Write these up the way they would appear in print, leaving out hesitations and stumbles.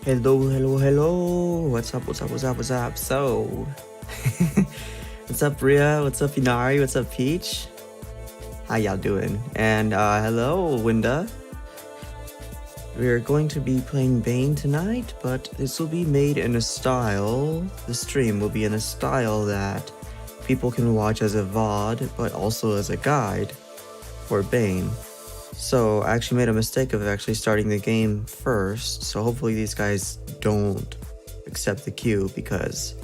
Hello, hello, hello. What's up, what's up, what's up, what's up? So, what's up, Ria? What's up, Inari? What's up, Peach? How y'all doing? And hello, Winda. We're going to be playing Bane tonight, but this will be made in a style. The stream will be in a style that people can watch as a VOD, but also as a guide for Bane. So I actually made a mistake of actually starting the game first, so hopefully these guys don't accept the queue because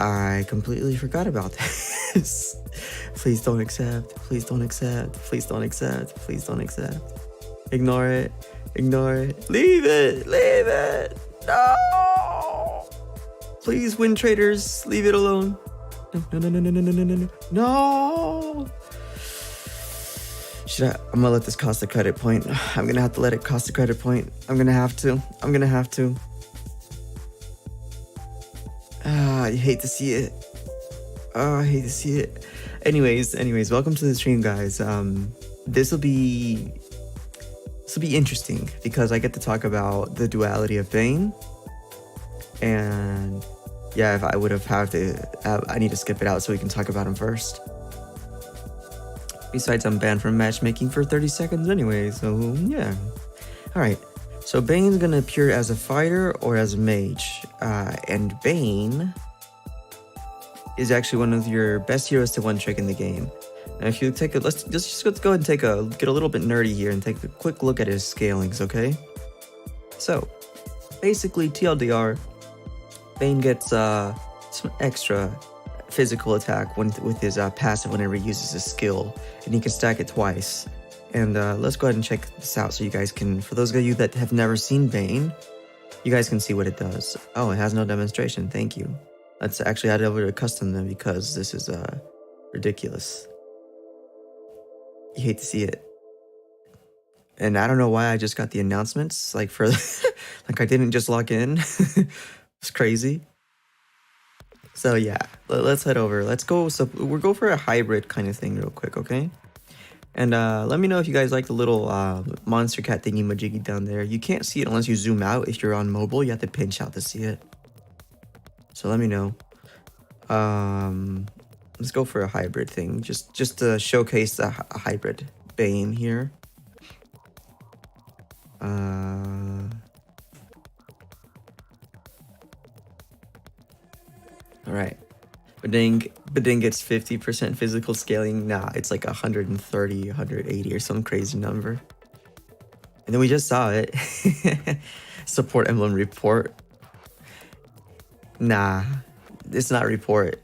I completely forgot about this. Please don't accept, please don't accept, please don't accept, please don't accept. Ignore it, ignore it, leave it, leave it, no! Please, win traders, leave it alone. No, no, no, no, no, no, no, no, no, no! I'm gonna let this cost a credit point. I'm gonna have to let it cost a credit point. I'm gonna have to. I hate to see it. I hate to see it. Anyways, welcome to the stream, guys. This will be interesting because I get to talk about the duality of Bane. And yeah, if I would have had to, I need to skip it out so we can talk about him first. Besides, I'm banned from matchmaking for 30 seconds anyway, so yeah. Alright, so Bane's gonna appear as a fighter or as a mage. And Bane is actually one of your best heroes to one-trick in the game. Now if you take a, let's go ahead and get a little bit nerdy here and take a quick look at his scalings, okay? So, basically TLDR, Bane gets some extra physical attack with his passive whenever he uses his skill, and he can stack it twice. And let's go ahead and check this out so you guys can, for those of you that have never seen Bane, you guys can see what it does. Oh, it has no demonstration, thank you. Let's actually add it over to custom then because this is ridiculous. You hate to see it. And I don't know why I just got the announcements, like for, like I didn't just log in. It's crazy. So yeah, let's head over. Let's go. So we'll go for a hybrid kind of thing real quick, okay? And let me know if you guys like the little monster cat thingy majiggy down there. You can't see it unless you zoom out. If you're on mobile, you have to pinch out to see it. So let me know. Let's go for a hybrid thing, just to showcase the hybrid Bane here. Alright. Bading gets 50% physical scaling. Nah, it's like 130, 180 or some crazy number. And then we just saw it. Support emblem report. Nah, it's not report.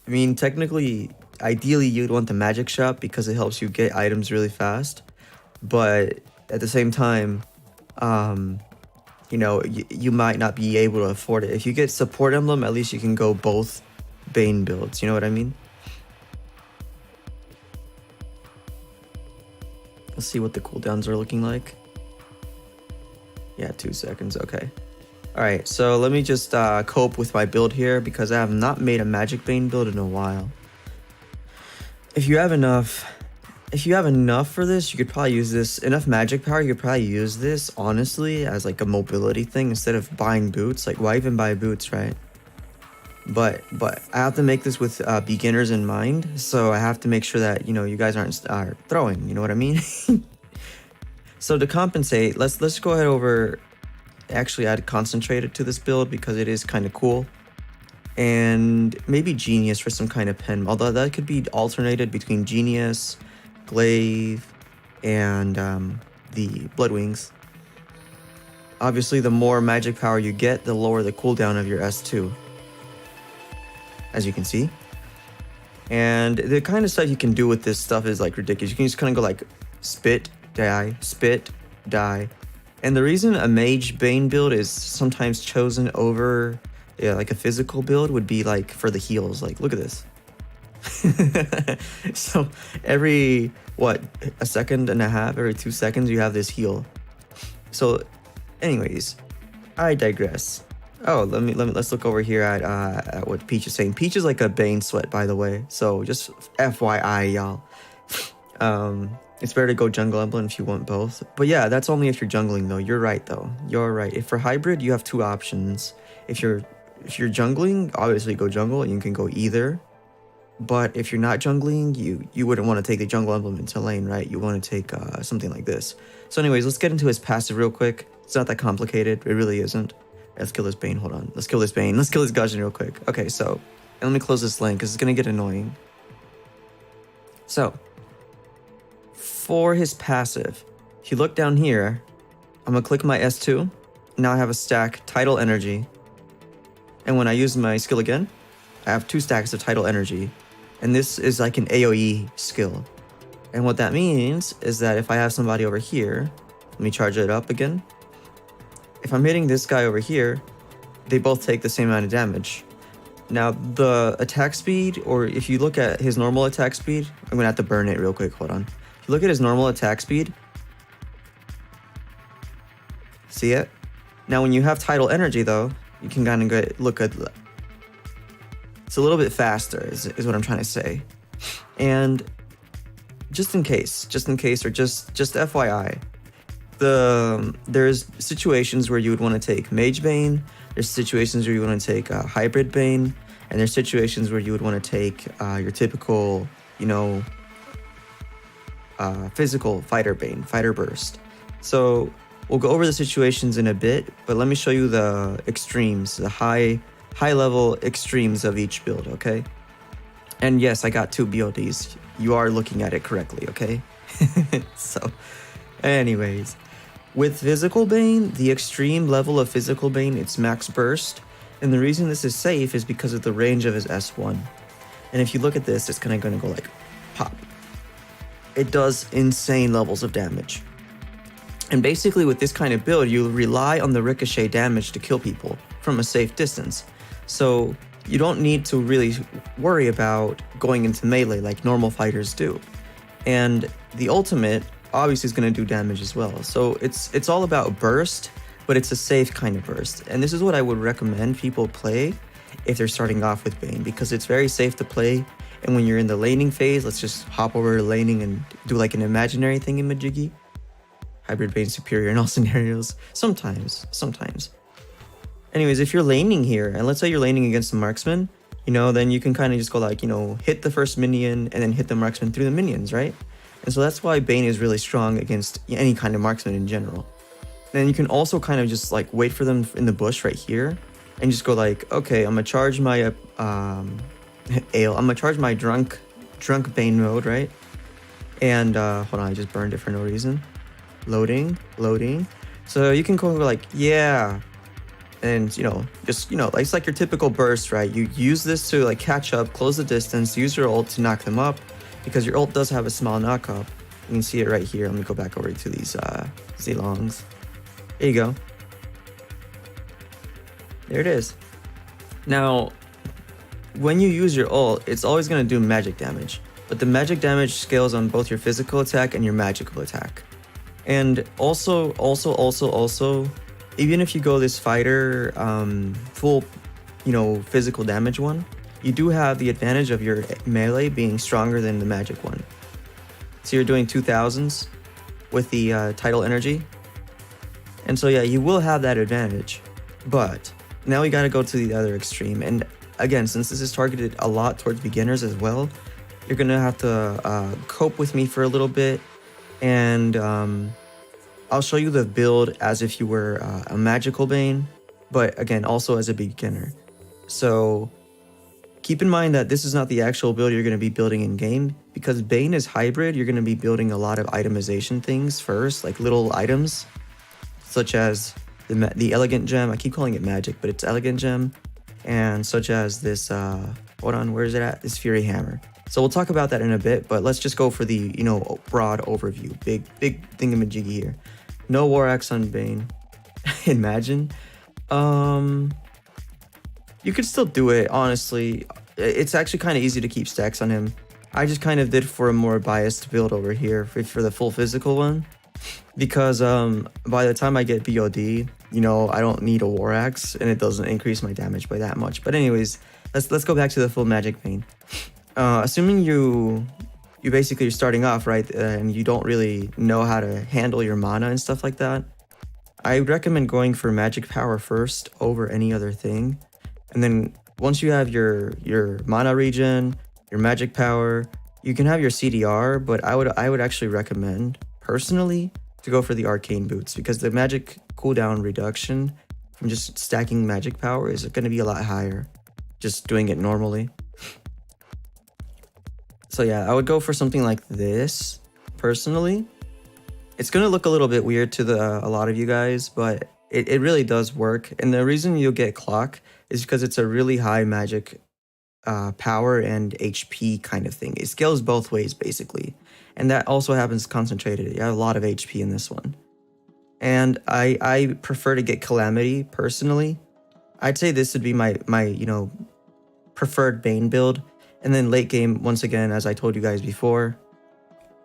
I mean, technically, ideally you'd want the magic shop because it helps you get items really fast. But at the same time, you know, you might not be able to afford it. If you get support emblem, at least you can go both Bane builds. You know what I mean? Let's see what the cooldowns are looking like. Yeah, 2 seconds. Okay. All right. So let me just cope with my build here because I have not made a magic Bane build in a while. If you have enough for this, you could probably use this, enough magic power, you could probably use this, honestly, as like a mobility thing instead of buying boots. Like, why even buy boots, right? But I have to make this with beginners in mind, so I have to make sure that, you know, you guys aren't throwing, you know what I mean? So to compensate, let's go ahead over, actually add concentrated to this build because it is kind of cool. And maybe Genius for some kind of pen, although that could be alternated between Genius, Glaive, and the Blood Wings. Obviously, the more magic power you get, the lower the cooldown of your S2, as you can see. And the kind of stuff you can do with this stuff is like ridiculous. You can just kind of go like spit, die. And the reason a mage Bane build is sometimes chosen over like a physical build would be like for the heals. Like, look at this. So every a second and a half, every 2 seconds you have this heal. So anyways, I digress. Oh, let's look over here at what Peach is saying. Peach is like a Bane sweat, by the way, so just FYI, y'all. It's better to go jungle emblem if you want both. But yeah, that's only if you're jungling though. You're right though. You're right. If for hybrid, you have two options. If you're jungling, obviously go jungle. You can go either. But if you're not jungling, you wouldn't want to take the jungle emblem into lane, right? You want to take something like this. So anyways, let's get into his passive real quick. It's not that complicated. It really isn't. Let's kill this Bane. Hold on. Let's kill this Bane. Let's kill this Gushin real quick. Okay, so and let me close this lane because it's going to get annoying. So for his passive, if you look down here, I'm going to click my S2. Now I have a stack Tidal Energy. And when I use my skill again, I have 2 stacks of Tidal Energy. And this is like an AoE skill. And what that means is that if I have somebody over here, let me charge it up again. If I'm hitting this guy over here, they both take the same amount of damage. Now the attack speed, or if you look at his normal attack speed, I'm gonna have to burn it real quick, hold on. If you look at his normal attack speed, see it? Now when you have Tidal Energy though, you can kind of look at, it's a little bit faster is what I'm trying to say. And just in case, or just FYI, there's situations where you would want to take Mage Bane, there's situations where you want to take Hybrid Bane, and there's situations where you would want to take your typical, physical Fighter Bane, Fighter Burst. So we'll go over the situations in a bit, but let me show you the extremes, the high level extremes of each build, okay? And yes, I got 2 BODs. You are looking at it correctly, okay? So, anyways, with Physical Bane, the extreme level of Physical Bane, it's max burst. And the reason this is safe is because of the range of his S1. And if you look at this, it's kind of going to go like pop. It does insane levels of damage. And basically with this kind of build, you rely on the ricochet damage to kill people from a safe distance. So you don't need to really worry about going into melee like normal fighters do. And the ultimate obviously is going to do damage as well. So it's all about burst, but it's a safe kind of burst. And this is what I would recommend people play if they're starting off with Bane, because it's very safe to play. And when you're in the laning phase, let's just hop over to laning and do like an imaginary thingamajiggy. Hybrid Bane superior in all scenarios. Sometimes. Anyways, if you're laning here, and let's say you're laning against the marksman, then you can kind of just go like, hit the first minion and then hit the marksman through the minions, right? And so that's why Bane is really strong against any kind of marksman in general. Then you can also kind of just like wait for them in the bush right here and just go like, okay, I'm gonna charge my I'm gonna charge my drunk Bane mode, right? And hold on, I just burned it for no reason. Loading. So you can go like, yeah. And it's like your typical burst, right? You use this to like catch up, close the distance, use your ult to knock them up, because your ult does have a small knock up. You can see it right here. Let me go back over to these Z-longs. There you go. There it is. Now, when you use your ult, it's always going to do magic damage, but the magic damage scales on both your physical attack and your magical attack. And also, even if you go this fighter full, physical damage one, you do have the advantage of your melee being stronger than the magic one. So you're doing 2000s with the Tidal Energy. And so yeah, you will have that advantage. But now we got to go to the other extreme. And again, since this is targeted a lot towards beginners as well, you're going to have to cope with me for a little bit. And I'll show you the build as if you were a magical Bane, but again, also as a beginner. So keep in mind that this is not the actual build you're going to be building in game, because Bane is hybrid. You're going to be building a lot of itemization things first, like little items, such as the elegant gem. I keep calling it magic, but it's elegant gem, and such as this, hold on, where is it at? This Fury Hammer. So we'll talk about that in a bit, but let's just go for the, broad overview. Big thingamajiggy here. No War Axe on Bane. Imagine. You could still do it, honestly. It's actually kind of easy to keep stacks on him. I just kind of did for a more biased build over here for the full physical one. Because by the time I get BOD, I don't need a War Axe, and it doesn't increase my damage by that much. But anyways, let's go back to the full magic Bane. Assuming you you basically are starting off, right? And you don't really know how to handle your mana and stuff like that. I would recommend going for magic power first over any other thing. And then once you have your mana regen, your magic power, you can have your CDR, but I would actually recommend personally to go for the arcane boots, because the magic cooldown reduction from just stacking magic power is going to be a lot higher just doing it normally. So yeah, I would go for something like this personally. It's going to look a little bit weird to a lot of you guys, but it really does work. And the reason you'll get clock is because it's a really high magic power and HP kind of thing. It scales both ways basically. And that also happens concentrated. You have a lot of HP in this one. And I prefer to get Calamity personally. I'd say this would be my preferred Bane build. And then late game, once again, as I told you guys before,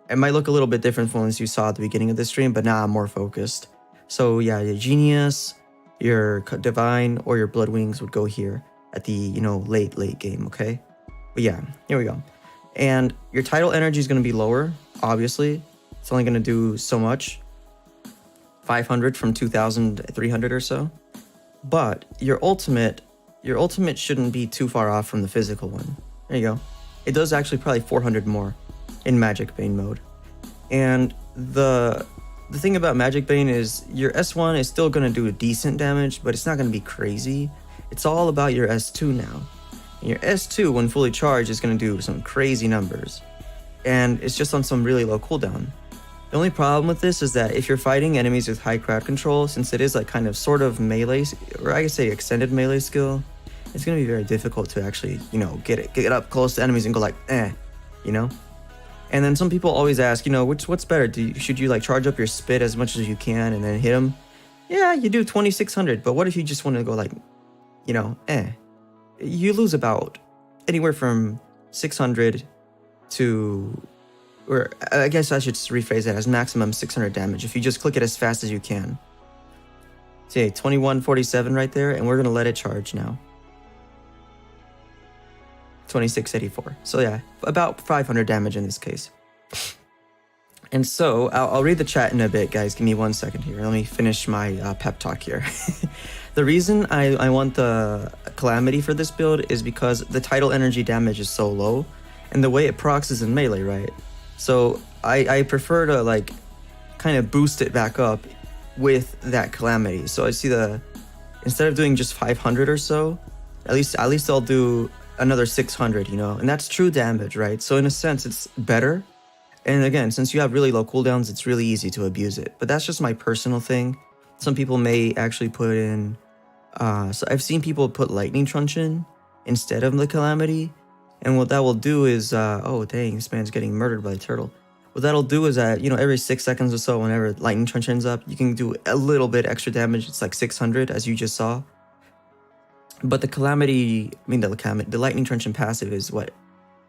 it might look a little bit different from what you saw at the beginning of the stream, but now I'm more focused. So yeah, your Genius, your Divine, or your Blood Wings would go here at the, late game, okay? But yeah, here we go. And your title energy is going to be lower, obviously. It's only going to do so much. 500 from 2,300 or so. But your ultimate shouldn't be too far off from the physical one. There you go. It does actually probably 400 more in Magic Bane mode. And the thing about Magic Bane is your S1 is still going to do a decent damage, but it's not going to be crazy. It's all about your S2 now. And your S2, when fully charged, is going to do some crazy numbers. And it's just on some really low cooldown. The only problem with this is that if you're fighting enemies with high crowd control, since it is like kind of sort of melee, or I could say extended melee skill, it's going to be very difficult to actually, get up close to enemies and go like, And then some people always ask, what's better? Should you like charge up your spit as much as you can and then hit them? Yeah, you do 2,600, but what if you just want to go like, You lose about anywhere from 600 to, or I guess I should rephrase that as maximum 600 damage if you just click it as fast as you can. See, 2147 right there, and we're going to let it charge now. 2684. So yeah, about 500 damage in this case. And so I'll read the chat in a bit, guys. Give me 1 second here. Let me finish my pep talk here. The reason I want the Calamity for this build is because the title energy damage is so low, and the way it procs is in melee, right? So I prefer to like kind of boost it back up with that Calamity. So I see instead of doing just 500 or so, at least I'll do another 600, and that's true damage, right? So in a sense, it's better. And again, since you have really low cooldowns, it's really easy to abuse it. But that's just my personal thing. Some people may actually put in, so I've seen people put Lightning Truncheon instead of the Calamity. And what that will do is, oh dang, this man's getting murdered by a turtle. What that'll do is that, every 6 seconds or so, whenever Lightning Truncheon's up, you can do a little bit extra damage. It's like 600, as you just saw. But the the Lightning Truncheon passive is what?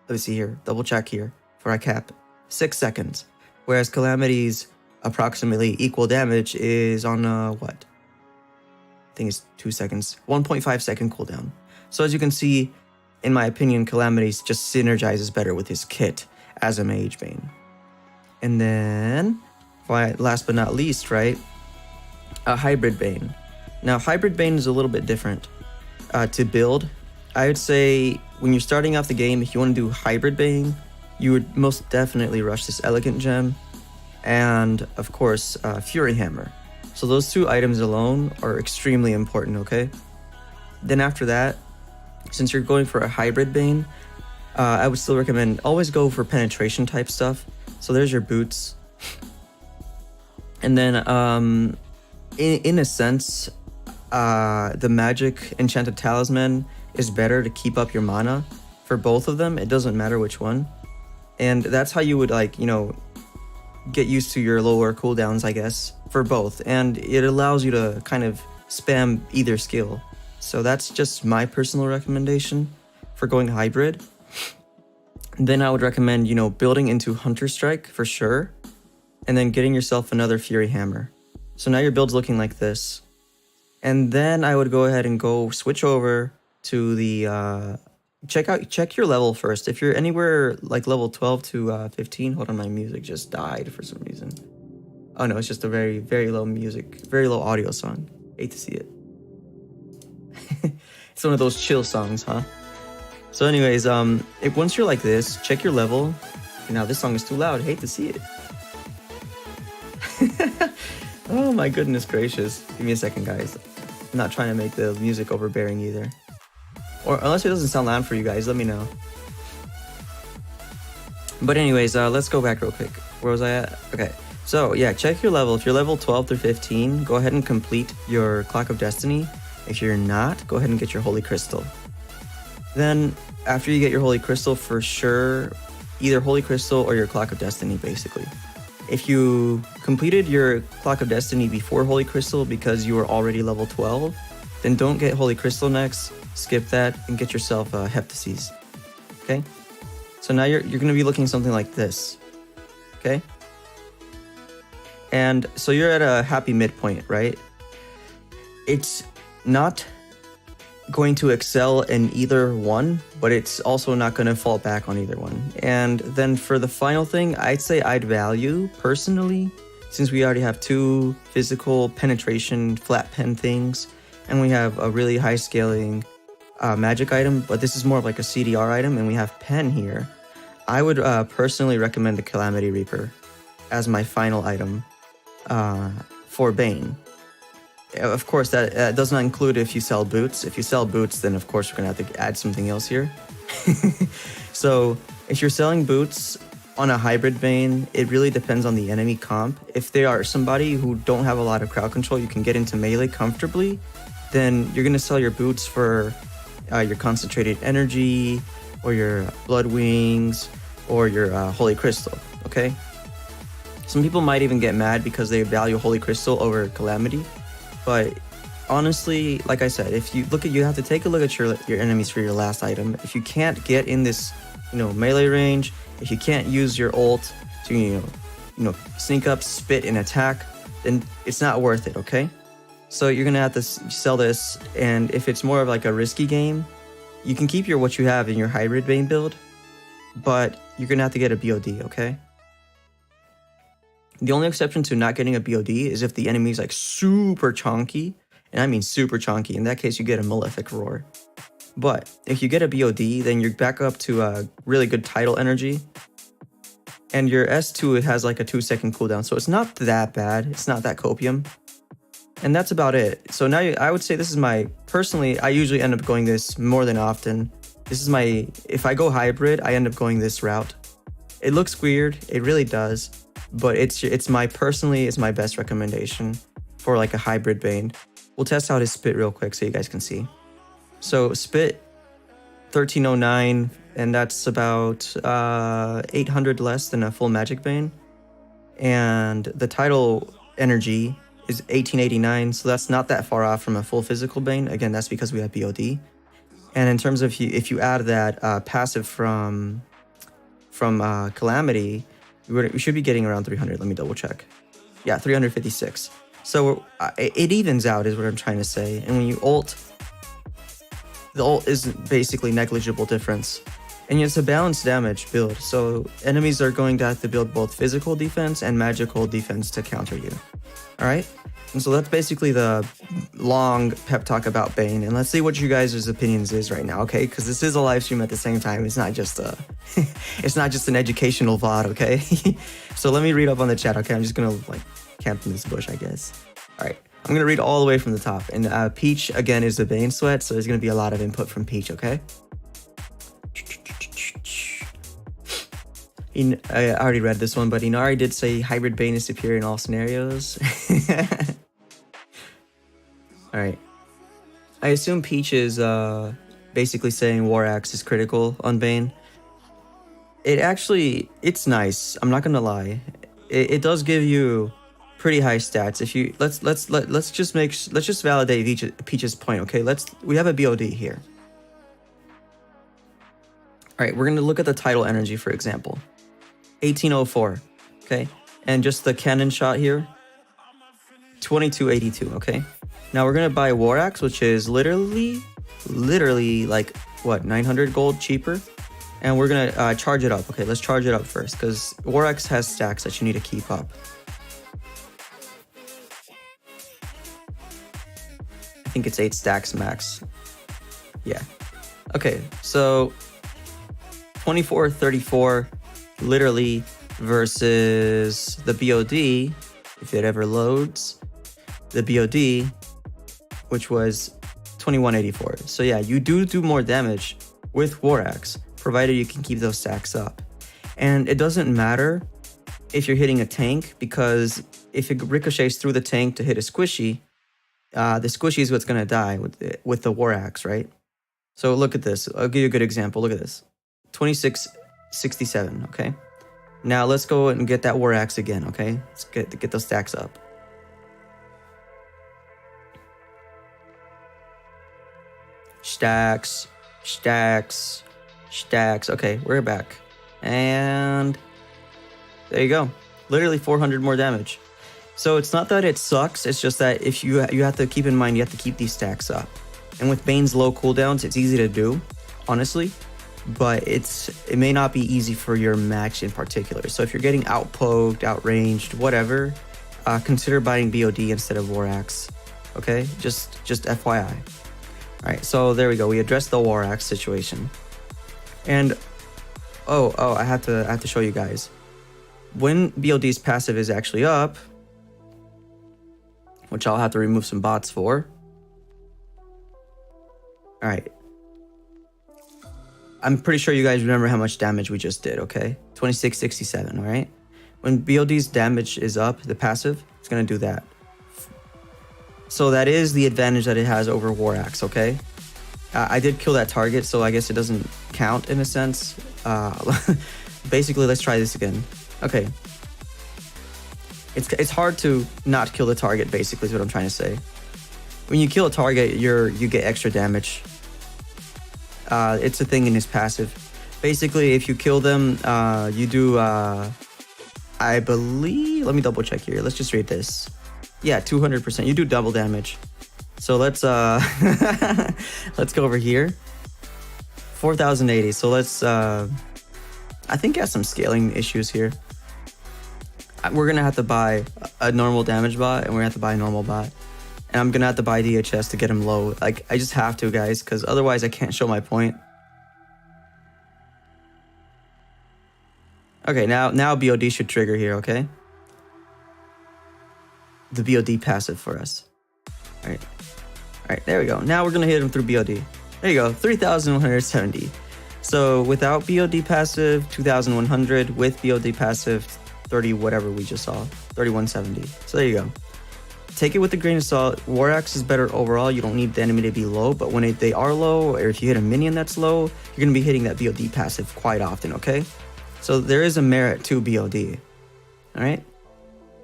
Let me see here. Double check here for I cap. 6 seconds. Whereas Calamity's approximately equal damage is on what? I think it's 2 seconds. 1.5 second cooldown. So as you can see, in my opinion, Calamity just synergizes better with his kit as a Mage Bane. And then, last but not least, right? A Hybrid Bane. Now, Hybrid Bane is a little bit different. To build, I would say when you're starting off the game, if you want to do Hybrid Bane, you would most definitely rush this Elegant Gem and, of course, Fury Hammer. So those two items alone are extremely important, okay? Then after that, since you're going for a Hybrid Bane, I would still recommend always go for penetration type stuff. So there's your boots. And then, in a sense, the magic enchanted talisman is better to keep up your mana for both of them. It doesn't matter which one. And that's how you would get used to your lower cooldowns, I guess, for both. And it allows you to kind of spam either skill. So that's just my personal recommendation for going hybrid. Then I would recommend, building into Hunter Strike for sure. And then getting yourself another Fury Hammer. So now your build's looking like this. And then I would go ahead and switch over to the check your level first. If you're anywhere like level 12 to 15, hold on, my music just died for some reason. Oh no, it's just a very low music, very low audio song. Hate to see it. It's one of those chill songs, huh? So anyways, if once you're like this, check your level. Now this song is too loud. Hate to see it. Oh my goodness gracious. Give me a second, guys. I'm not trying to make the music overbearing either. Or unless it doesn't sound loud for you guys, let me know. But anyways, let's go back real quick. Where was I at? Okay. So yeah, check your level. If you're level 12 through 15, go ahead and complete your Clock of Destiny. If you're not, go ahead and get your Holy Crystal. Then after you get your Holy Crystal, for sure, either Holy Crystal or your Clock of Destiny, basically. If you completed your Clock of Destiny before Holy Crystal because you were already level 12, then don't get Holy Crystal next, skip that, and get yourself Heptases. Okay? So now you're going to be looking something like this. Okay? And so you're at a happy midpoint, right? It's not going to excel in either one, but it's also not going to fall back on either one. And then for the final thing, I'd say I'd value, personally, since we already have 2 physical penetration flat pen things, and we have a really high scaling magic item, but this is more of like a CDR item, and we have pen here, I would personally recommend the Calamity Reaper as my final item for Bane. Of course, that does not include if you sell boots. If you sell boots, then of course we're going to have to add something else here. So if you're selling boots on a hybrid Bane, it really depends on the enemy comp. If they are somebody who don't have a lot of crowd control, you can get into melee comfortably, then you're going to sell your boots for your concentrated energy, or your blood wings, or your holy crystal, okay? Some people might even get mad because they value holy crystal over calamity. But honestly, like I said, if you look at, you have to take a look at your enemies for your last item. If you can't get in this, melee range, if you can't use your ult to, sneak up, spit, and attack, then it's not worth it, okay? So you're gonna have to sell this, and if it's more of like a risky game, you can keep what you have in your hybrid Bane build, but you're gonna have to get a BOD, okay? The only exception to not getting a BOD is if the enemy is like super chonky, and I mean super chonky. In that case, you get a Malefic Roar. But if you get a BOD, then you're back up to a really good tidal energy. And your S2 has like a 2-second cooldown, so it's not that bad. It's not that copium. And that's about it. So now I would say this is personally, I usually end up going this more than often. This is if I go hybrid, I end up going this route. It looks weird, it really does. But it's my best recommendation for like a hybrid Bane. We'll test out his spit real quick so you guys can see. So spit 1309, and that's about 800 less than a full magic Bane. And the tidal energy is 1889, so that's not that far off from a full physical Bane. Again, that's because we have BOD. And in terms of if you add that passive from Calamity, we should be getting around 300. Let me double check. Yeah, 356. So it evens out is what I'm trying to say. And when you ult, the ult is basically negligible difference. And it's a balanced damage build. So enemies are going to have to build both physical defense and magical defense to counter you. All right. And so that's basically the long pep talk about Bane. And let's see what you guys' opinions is right now, okay? Because this is a live stream at the same time. It's not just an educational VOD, okay? So let me read up on the chat, okay? I'm just gonna camp in this bush, I guess. All right, I'm gonna read all the way from the top. And Peach again is the Bane sweat, so there's gonna be a lot of input from Peach, okay? I already read this one, but Inari did say hybrid Bane is superior in all scenarios. Alright. I assume Peach is basically saying War Axe is critical on Bane. It's nice. I'm not gonna lie. It does give you pretty high stats. If you let's just validate Peach's point, okay? We have a BOD here. Alright, we're gonna look at the tidal energy, for example. 1804, okay? And just the cannon shot here, 2282, okay? Now we're gonna buy War Axe, which is literally like what, 900 gold cheaper. And we're gonna charge it up. Okay, let's charge it up first, because War Axe has stacks that you need to keep up. I think it's 8 stacks max. Yeah. Okay, so 2434 literally versus the BOD, if it ever loads, the BOD, which was 2184. So yeah, you do more damage with War Axe, provided you can keep those stacks up. And it doesn't matter if you're hitting a tank, because if it ricochets through the tank to hit a squishy, the squishy is what's gonna die with the War Axe, right? So look at this. I'll give you a good example. Look at this. 2667, okay? Now let's go and get that War Axe again, okay? Let's get those stacks up. Stacks, stacks, stacks. Okay, we're back. And there you go. Literally 400 more damage. So it's not that it sucks, it's just that if you have to keep in mind, you have to keep these stacks up. And with Bane's low cooldowns, it's easy to do, honestly, but it may not be easy for your match in particular. So if you're getting outpoked, outranged, whatever, consider buying BOD instead of War Axe. Okay, just FYI. All right, so there we go. We addressed the War Axe situation, and oh, I have to show you guys when BOD's passive is actually up, which I'll have to remove some bots for. All right. I'm pretty sure you guys remember how much damage we just did, okay? 2667, all right? When BOD's damage is up, the passive, it's going to do that. So that is the advantage that it has over War Axe, okay? I did kill that target, so I guess it doesn't count in a sense. Basically, let's try this again. Okay. It's hard to not kill the target, basically, is what I'm trying to say. When you kill a target, you get extra damage. It's a thing in his passive. Basically, if you kill them, you do, I believe, let me double check here. Let's just read this. Yeah, 200%. You do double damage. So let's let's go over here. 4080. So let's, I think it has some scaling issues here. We're gonna have to buy a normal damage bot, and we're gonna have to buy a normal bot. And I'm gonna have to buy DHS to get him low. Like, I just have to, guys, because otherwise I can't show my point. Okay, now BOD should trigger here, okay? The BOD passive for us. Alright, there we go. Now we're gonna hit him through BOD. There you go, 3,170. So without BOD passive, 2,100. With BOD passive, 30 whatever we just saw, 3,170. So there you go. Take it with a grain of salt. War Axe is better overall. You don't need the enemy to be low, but when they are low, or if you hit a minion that's low, you're going to be hitting that BOD passive quite often, okay? So there is a merit to BOD. Alright?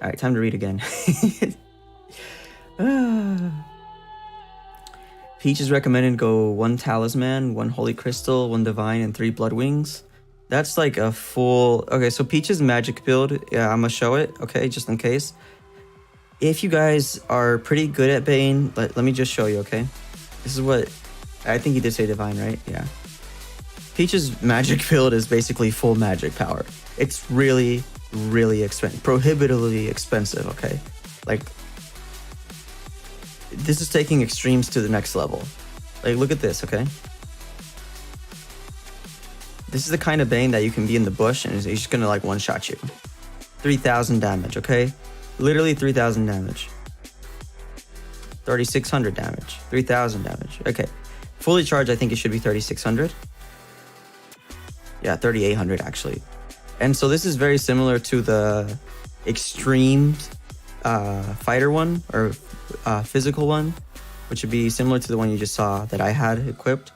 Alright, time to read again. Peach is recommended go 1 Talisman, 1 Holy Crystal, 1 Divine, and 3 Blood Wings. That's like a full... Okay, so Peach's magic build, yeah, I'm going to show it, okay, just in case. If you guys are pretty good at Bane, let me just show you, okay? This is what... I think he did say Divine, right? Yeah. Peach's magic build is basically full magic power. It's really, really expensive. Prohibitively expensive, okay? Like... This is taking extremes to the next level. Like, look at this, okay? This is the kind of Bane that you can be in the bush and he's just gonna, like, one-shot you. 3,000 damage, okay? Literally 3,000 damage. 3,600 damage. 3,000 damage. Okay. Fully charged, I think it should be 3,600. Yeah, 3,800 actually. And so this is very similar to the extreme fighter one, or physical one, which would be similar to the one you just saw that I had equipped,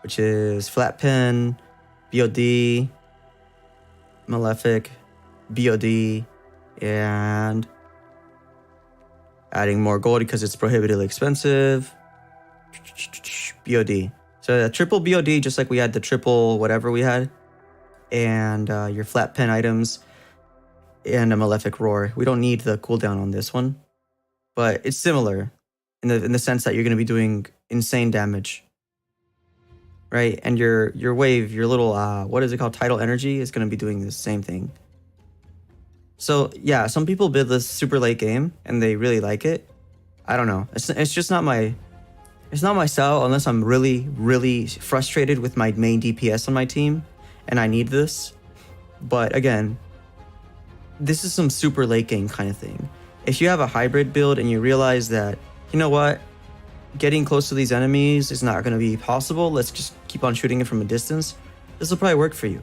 which is Flat Pen, BOD, Malefic, BOD, and adding more gold because it's prohibitively expensive. BOD. So a triple BOD, just like we had the triple whatever we had, and your flat pen items, and a Malefic Roar. We don't need the cooldown on this one, but it's similar in the sense that you're going to be doing insane damage. right? And your wave, your little what is it called, tidal energy, is going to be doing the same thing. So yeah, some people build this super late game and they really like it. I don't know. It's just not my style unless I'm really frustrated with my main DPS on my team and I need this. But again, this is some super late game kind of thing. If you have a hybrid build and you realize that, you know what, getting close to these enemies is not going to be possible, let's just keep on shooting it from a distance, this will probably work for you.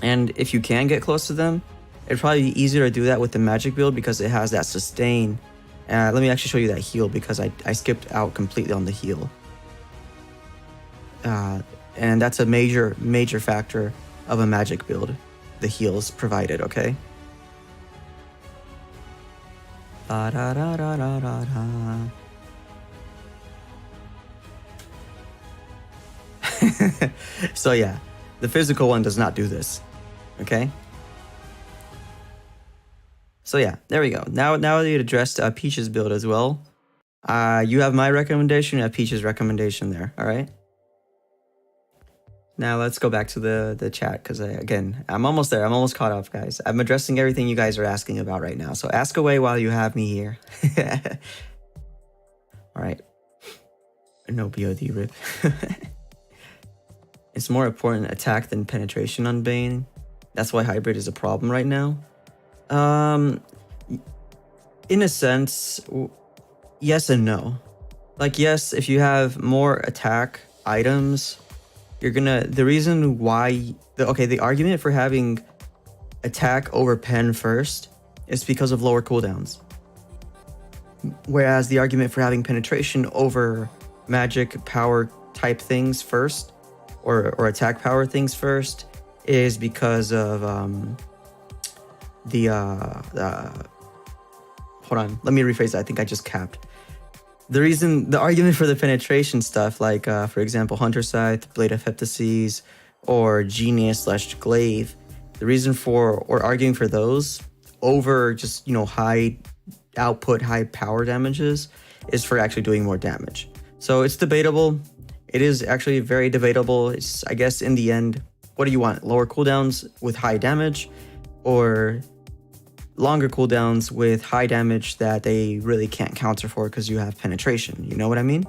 And if you can get close to them, it'd probably be easier to do that with the magic build because it has that sustain. Let me actually show you that heal because I skipped out completely on the heal. And that's a major factor of a magic build. The heals provided, okay? So yeah, the physical one does not do this, okay? So yeah, there we go. Now that you addressed Peach's build as well, you have my recommendation, you have Peach's recommendation there, all right? Now let's go back to the chat because again, I'm almost there. I'm almost caught up, guys. I'm addressing everything you guys are asking about right now. So ask away while you have me here. All right. No BOD rip. It's more important attack than penetration on Bane. That's why hybrid is a problem right now. In a sense, yes and no. Like, yes, if you have more attack items, you're gonna, the reason why, the argument for having attack over pen first is because of lower cooldowns. Whereas the argument for having penetration over magic power type things first, or attack power things first, is because of hold on, let me rephrase that. I think I just capped. The argument for the penetration stuff, like for example, Hunter Scythe, Blade of Heptases, or Genius/Glaive, the reason for, or arguing for those over just, high output, high power damages is for actually doing more damage. So it's debatable. It is actually very debatable. It's, I guess, in the end, what do you want? Lower cooldowns with high damage, or longer cooldowns with high damage that they really can't counter for because you have penetration. You know what I mean?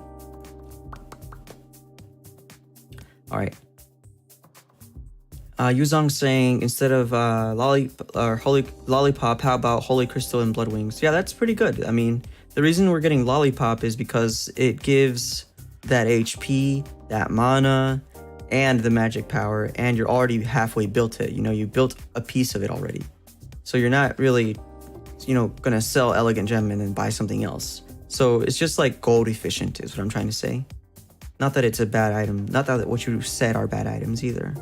All right. Yuzong saying instead of Lollipop, how about Holy Crystal and Blood Wings? Yeah, that's pretty good. I mean, the reason we're getting Lollipop is because it gives that HP, that mana, and the magic power, and you're already halfway built it. You built a piece of it already. So you're not really, gonna sell Elegant Gem and then buy something else. So it's just like gold efficient is what I'm trying to say. Not that it's a bad item. Not that what you said are bad items either.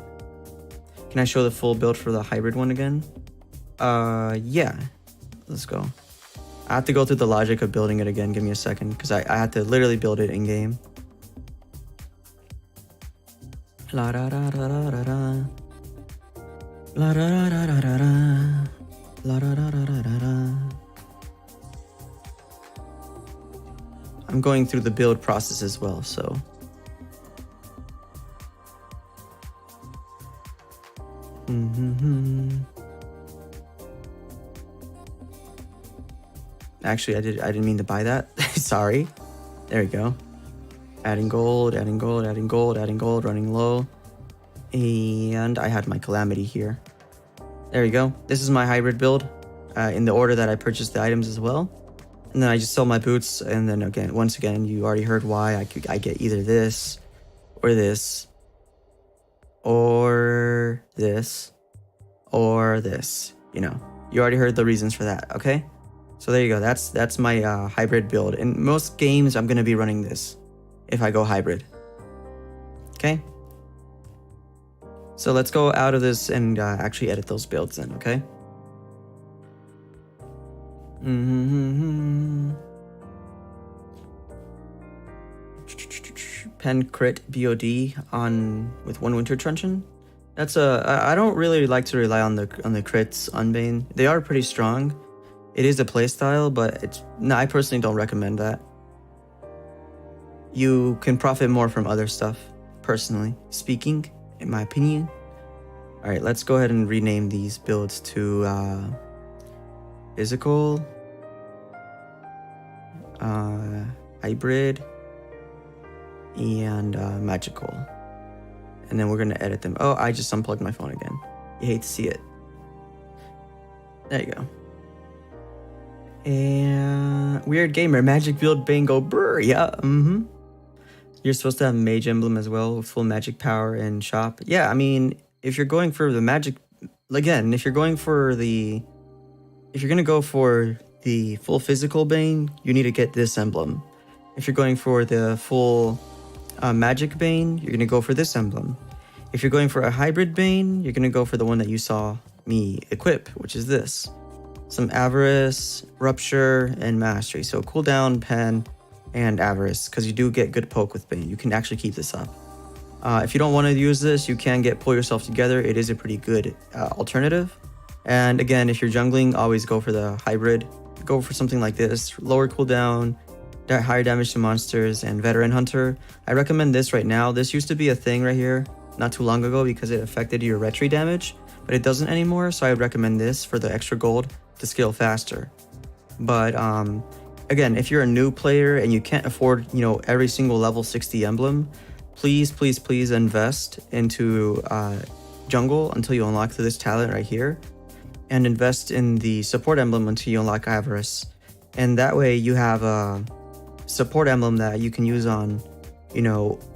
Can I show the full build for the hybrid one again? Yeah. Let's go. I have to go through the logic of building it again. Give me a second, because I had to literally build it in game. La da da da da da da. La da da da da da da. La da da da da da da. I'm going through the build process as well, so. Actually, I didn't mean to buy that. Sorry. There we go. Adding gold, adding gold, adding gold, adding gold, running low. And I had my calamity here. There you go. This is my hybrid build in the order that I purchased the items as well. And then I just sell my boots. And then again, once again, you already heard why I get either this or this or this or this. You already heard the reasons for that. Okay. So there you go. That's my hybrid build. In most games, I'm going to be running this if I go hybrid. Okay. So let's go out of this and actually edit those builds then, okay? Pen crit BOD on with one Winter Truncheon. That's I don't really like to rely on the crits on Bane. They are pretty strong. It is a playstyle, but I personally don't recommend that. You can profit more from other stuff. personally speaking, in my opinion. All right, let's go ahead and rename these builds to physical, hybrid, and magical. And then we're gonna edit them. Oh, I just unplugged my phone again. You hate to see it. There you go. And weird gamer, magic build Bane go brr. Yeah, You're supposed to have mage emblem as well with full magic power and shop. Yeah, I mean, if you're going for the magic, again, if you're gonna go for the full physical Bane, you need to get this emblem. If you're going for the full magic Bane, you're gonna go for this emblem. If you're going for a hybrid Bane, you're gonna go for the one that you saw me equip, which is this. Some avarice, rupture, and mastery. So cooldown, pen, and avarice, because you do get good poke with Bane. You can actually keep this up. If you don't want to use this, you can get pull yourself together. It is a pretty good alternative. And again, if you're jungling, always go for the hybrid. Go for something like this: lower cooldown, higher damage to monsters, and veteran hunter. I recommend this right now. This used to be a thing right here not too long ago because it affected your retry damage, but it doesn't anymore. So I would recommend this for the extra gold to scale faster. But again, if you're a new player and you can't afford, every single level 60 emblem, please invest into jungle until you unlock this talent right here, and invest in the support emblem until you unlock avarice. And that way you have a support emblem that you can use on,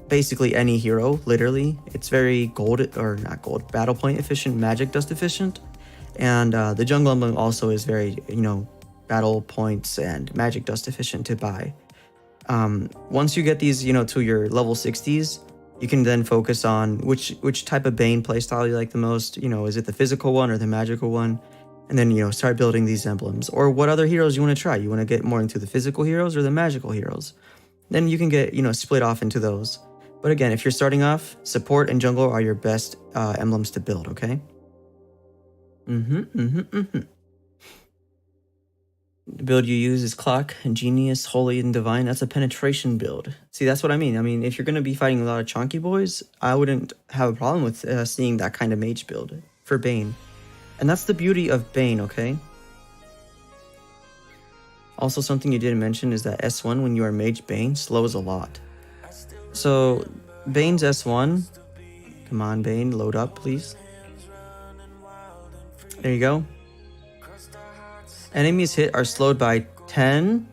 basically any hero. Literally, it's very battle point efficient, magic dust efficient. And the jungle emblem also is very, battle points and magic dust efficient to buy. Once you get these, to your level 60s, you can then focus on which type of Bane playstyle you like the most. Is it the physical one or the magical one? And then, start building these emblems. Or what other heroes you want to try. You want to get more into the physical heroes or the magical heroes. Then you can get, split off into those. But again, if you're starting off, support and jungle are your best emblems to build, okay? The build you use is Clock, Genius, Holy, and Divine. That's a penetration build. See, that's what I mean. I mean, if you're going to be fighting a lot of chonky boys, I wouldn't have a problem with seeing that kind of mage build for Bane. And that's the beauty of Bane, okay? Also, something you didn't mention is that S1, when you are mage Bane, slows a lot. So, Bane's S1... Come on, Bane, load up, please. There you go. Enemies hit are slowed by 10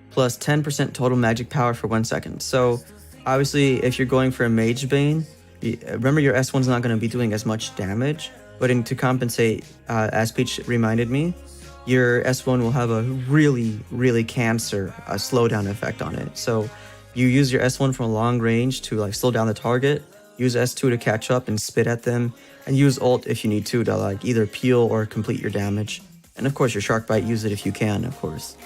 plus 10% total magic power for 1 second. So, obviously, if you're going for a mage Bane, remember your S1's not going to be doing as much damage, but to compensate, as Peach reminded me, your S1 will have a really cancer slowdown effect on it. So, you use your S1 from a long range to slow down the target, use S2 to catch up and spit at them, and use ult if you need to either peel or complete your damage. And of course, your Shark Bite, use it if you can, of course.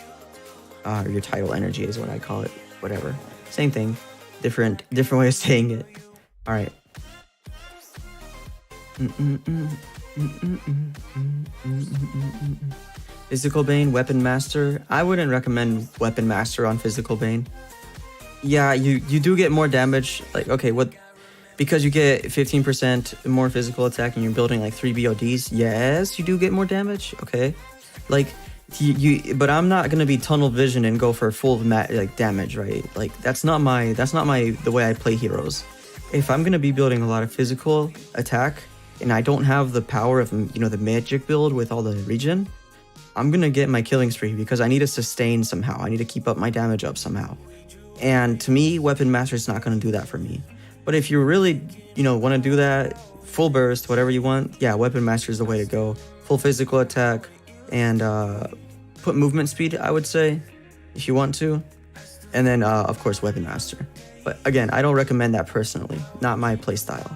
Or your Tidal Energy is what I call it. Whatever. Same thing. Different way of saying it. Alright. Physical Bane, Weapon Master. I wouldn't recommend Weapon Master on Physical Bane. Yeah, you do get more damage. Because you get 15% more physical attack and you're building 3 BODs, yes, you do get more damage, okay? But I'm not gonna be tunnel vision and go for full damage, right? That's not the way I play heroes. If I'm gonna be building a lot of physical attack and I don't have the power of the magic build with all the regen, I'm gonna get my killing spree because I need to sustain somehow. I need to keep up my damage up somehow. And to me, Weapon Master is not gonna do that for me. But if you really, want to do that, full burst, whatever you want, yeah, Weapon Master is the way to go. Full physical attack and put movement speed, I would say, if you want to. And then, of course, Weapon Master. But again, I don't recommend that personally. Not my playstyle.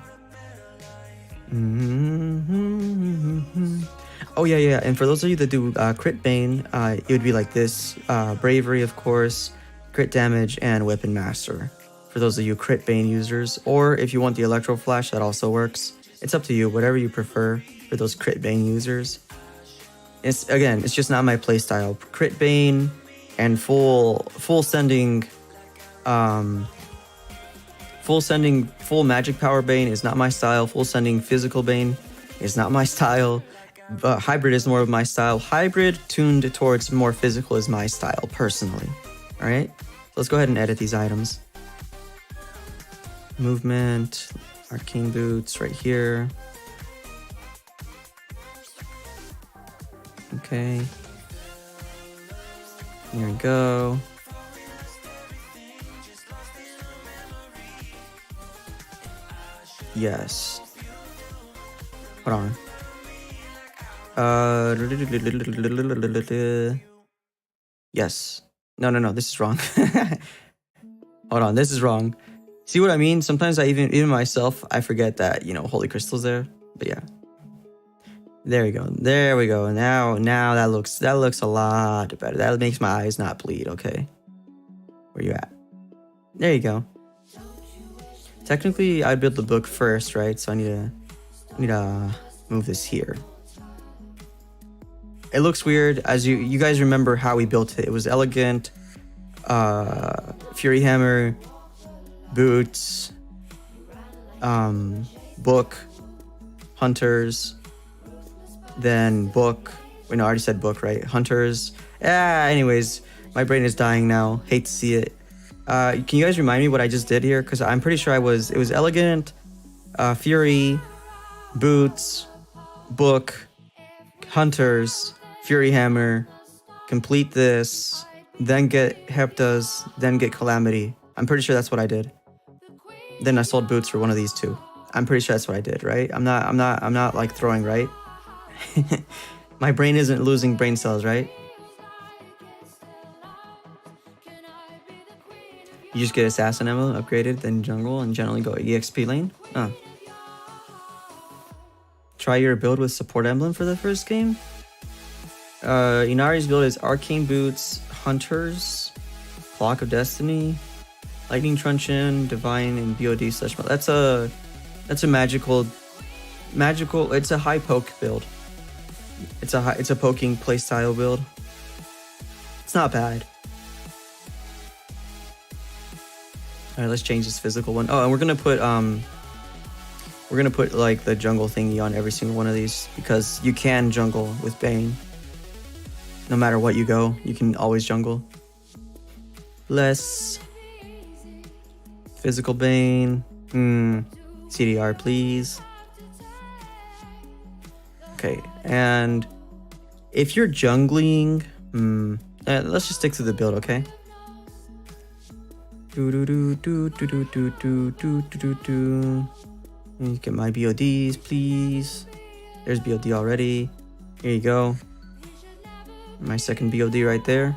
Oh, yeah. And for those of you that do crit Bane, it would be like this. Bravery, of course, crit damage, and Weapon Master. For those of you crit Bane users, or if you want the Electro Flash, that also works. It's up to you, whatever you prefer for those crit Bane users. It's just not my playstyle. Crit Bane and full sending full magic power Bane is not my style. Full sending physical Bane is not my style. But hybrid is more of my style. Hybrid tuned towards more physical is my style, personally. Alright? Let's go ahead and edit these items. Movement, arcane boots right here. Okay. Here we go. Yes. Hold on. Yes. No. This is wrong. Hold on. This is wrong. See what I mean? Sometimes I even myself, I forget that, you know, holy crystal's there. But yeah. There we go. There we go. Now that looks a lot better. That makes my eyes not bleed. Okay. Where you at? There you go. Technically, I'd build the book first, right? So I need to move this here. It looks weird, as you guys remember how we built it. It was elegant, Fury Hammer, boots, book, hunters, then book. Wait, no, I already said book, right? Hunters. Anyways, my brain is dying now. Hate to see it. Can you guys remind me what I just did here? Because I'm pretty sure it was elegant, Fury, boots, book, hunters, Fury Hammer, complete this, then get Heptas, then get Calamity. I'm pretty sure that's what I did. Then I sold boots for one of these two. I'm pretty sure that's what I did, right? I'm not like throwing, right? My brain isn't losing brain cells, right? You just get Assassin Emblem upgraded, then Jungle, and generally go EXP lane? Oh. Try your build with Support Emblem for the first game? Inari's build is Arcane Boots, Hunters, Clock of Destiny, Lightning Truncheon, Divine, and BOD slash... That's a magical... It's a high poke build. It's a poking playstyle build. It's not bad. Alright, let's change this physical one. Oh, and we're gonna put like the jungle thingy on every single one of these, because you can jungle with Bane. No matter what you go, you can always jungle. Less physical Bane. CDR, please. Okay, and if you're jungling, let's just stick to the build, okay? Get my BODs, please. There's BOD already. Here you go. My second BOD right there.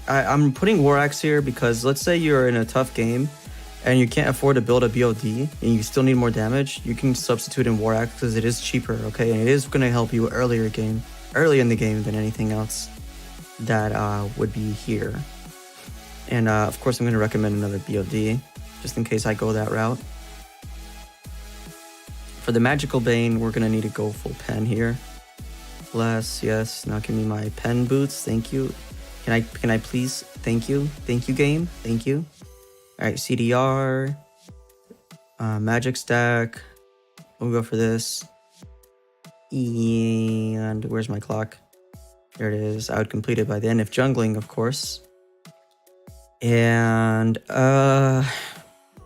I'm putting War Axe here because let's say you're in a tough game and you can't afford to build a BOD and you still need more damage, you can substitute in War Axe because it is cheaper, okay? And it is going to help you early in the game than anything else that would be here. And of course, I'm going to recommend another BOD just in case I go that route. For the magical Bane, we're going to need to go full pen here. Less, yes. Now give me my pen boots. Thank you. Can I please? Thank you. Thank you, game. Thank you. All right, CDR. Magic stack. We'll go for this. And where's my clock? There it is. I would complete it by the end of jungling, of course. And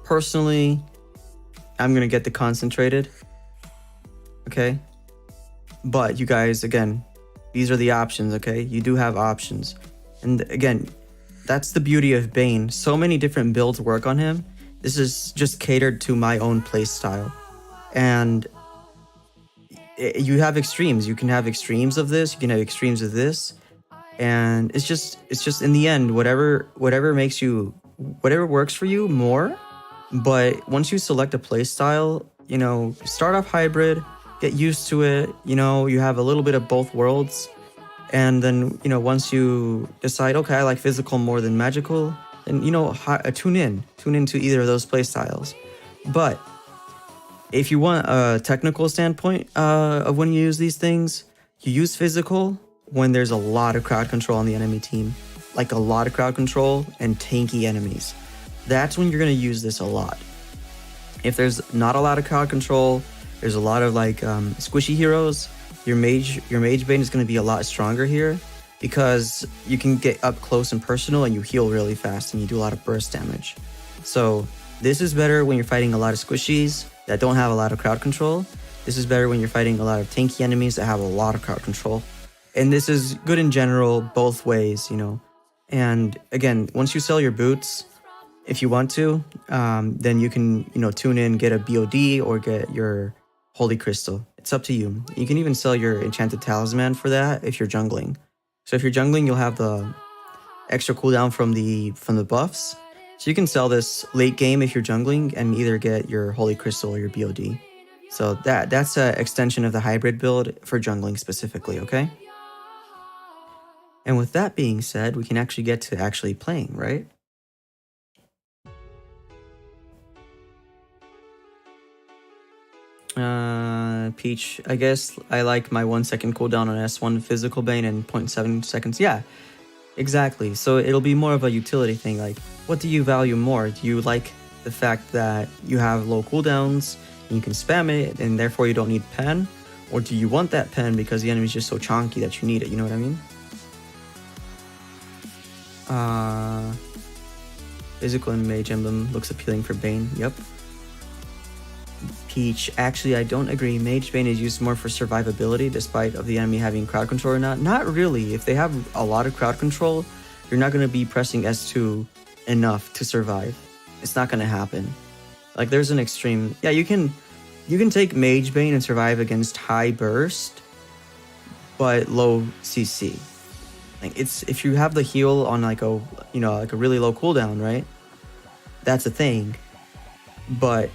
personally, I'm gonna get the concentrated. Okay. But you guys, again, these are the options, okay? You do have options. And again, that's the beauty of Bane. So many different builds work on him. This is just catered to my own play style. And you have extremes. You can have extremes of this. You can have extremes of this. And it's just in the end, whatever works for you more. But once you select a play style, you know, start off hybrid, get used to it, you know, you have a little bit of both worlds. And then, you know, once you decide, okay, I like physical more than magical, then, you know, tune into either of those play styles. But if you want a technical standpoint of when you use these things, you use physical when there's a lot of crowd control on the enemy team. Like a lot of crowd control and tanky enemies. that's when you're going to use this a lot. If there's not a lot of crowd control, there's a lot of like squishy heroes, your mage Bane is going to be a lot stronger here, because you can get up close and personal and you heal really fast and you do a lot of burst damage. So this is better when you're fighting a lot of squishies that don't have a lot of crowd control. This is better when you're fighting a lot of tanky enemies that have a lot of crowd control. And this is good in general, both ways, you know. And again, once you sell your boots, if you want to, then you can, you know, tune in, get a BOD or get your Holy Crystal. It's up to you. You can even sell your Enchanted Talisman for that if you're jungling. So if you're jungling, you'll have the extra cooldown from the buffs. So you can sell this late game if you're jungling and either get your Holy Crystal or your BOD. So that's an extension of the hybrid build for jungling specifically, okay? And with that being said, we can actually get to actually playing, right? Peach, I guess I like my 1 second cooldown on S1 physical Bane and 0.7 seconds. Yeah, exactly. So it'll be more of a utility thing. Like, what do you value more? Do you like the fact that you have low cooldowns and you can spam it and therefore you don't need pen? Or do you want that pen because the enemy's just so chonky that you need it? You know what I mean? Physical and Mage Emblem looks appealing for Bane. Yep. Peach, actually, I don't agree. Mage Bane is used more for survivability, despite of the enemy having crowd control or not. Not really. If they have a lot of crowd control, you're not going to be pressing S2 enough to survive. It's not going to happen. Like, there's an extreme. Yeah, you can take Mage Bane and survive against high burst, but low CC. Like, it's if you have the heal on like a really low cooldown, right? That's a thing. But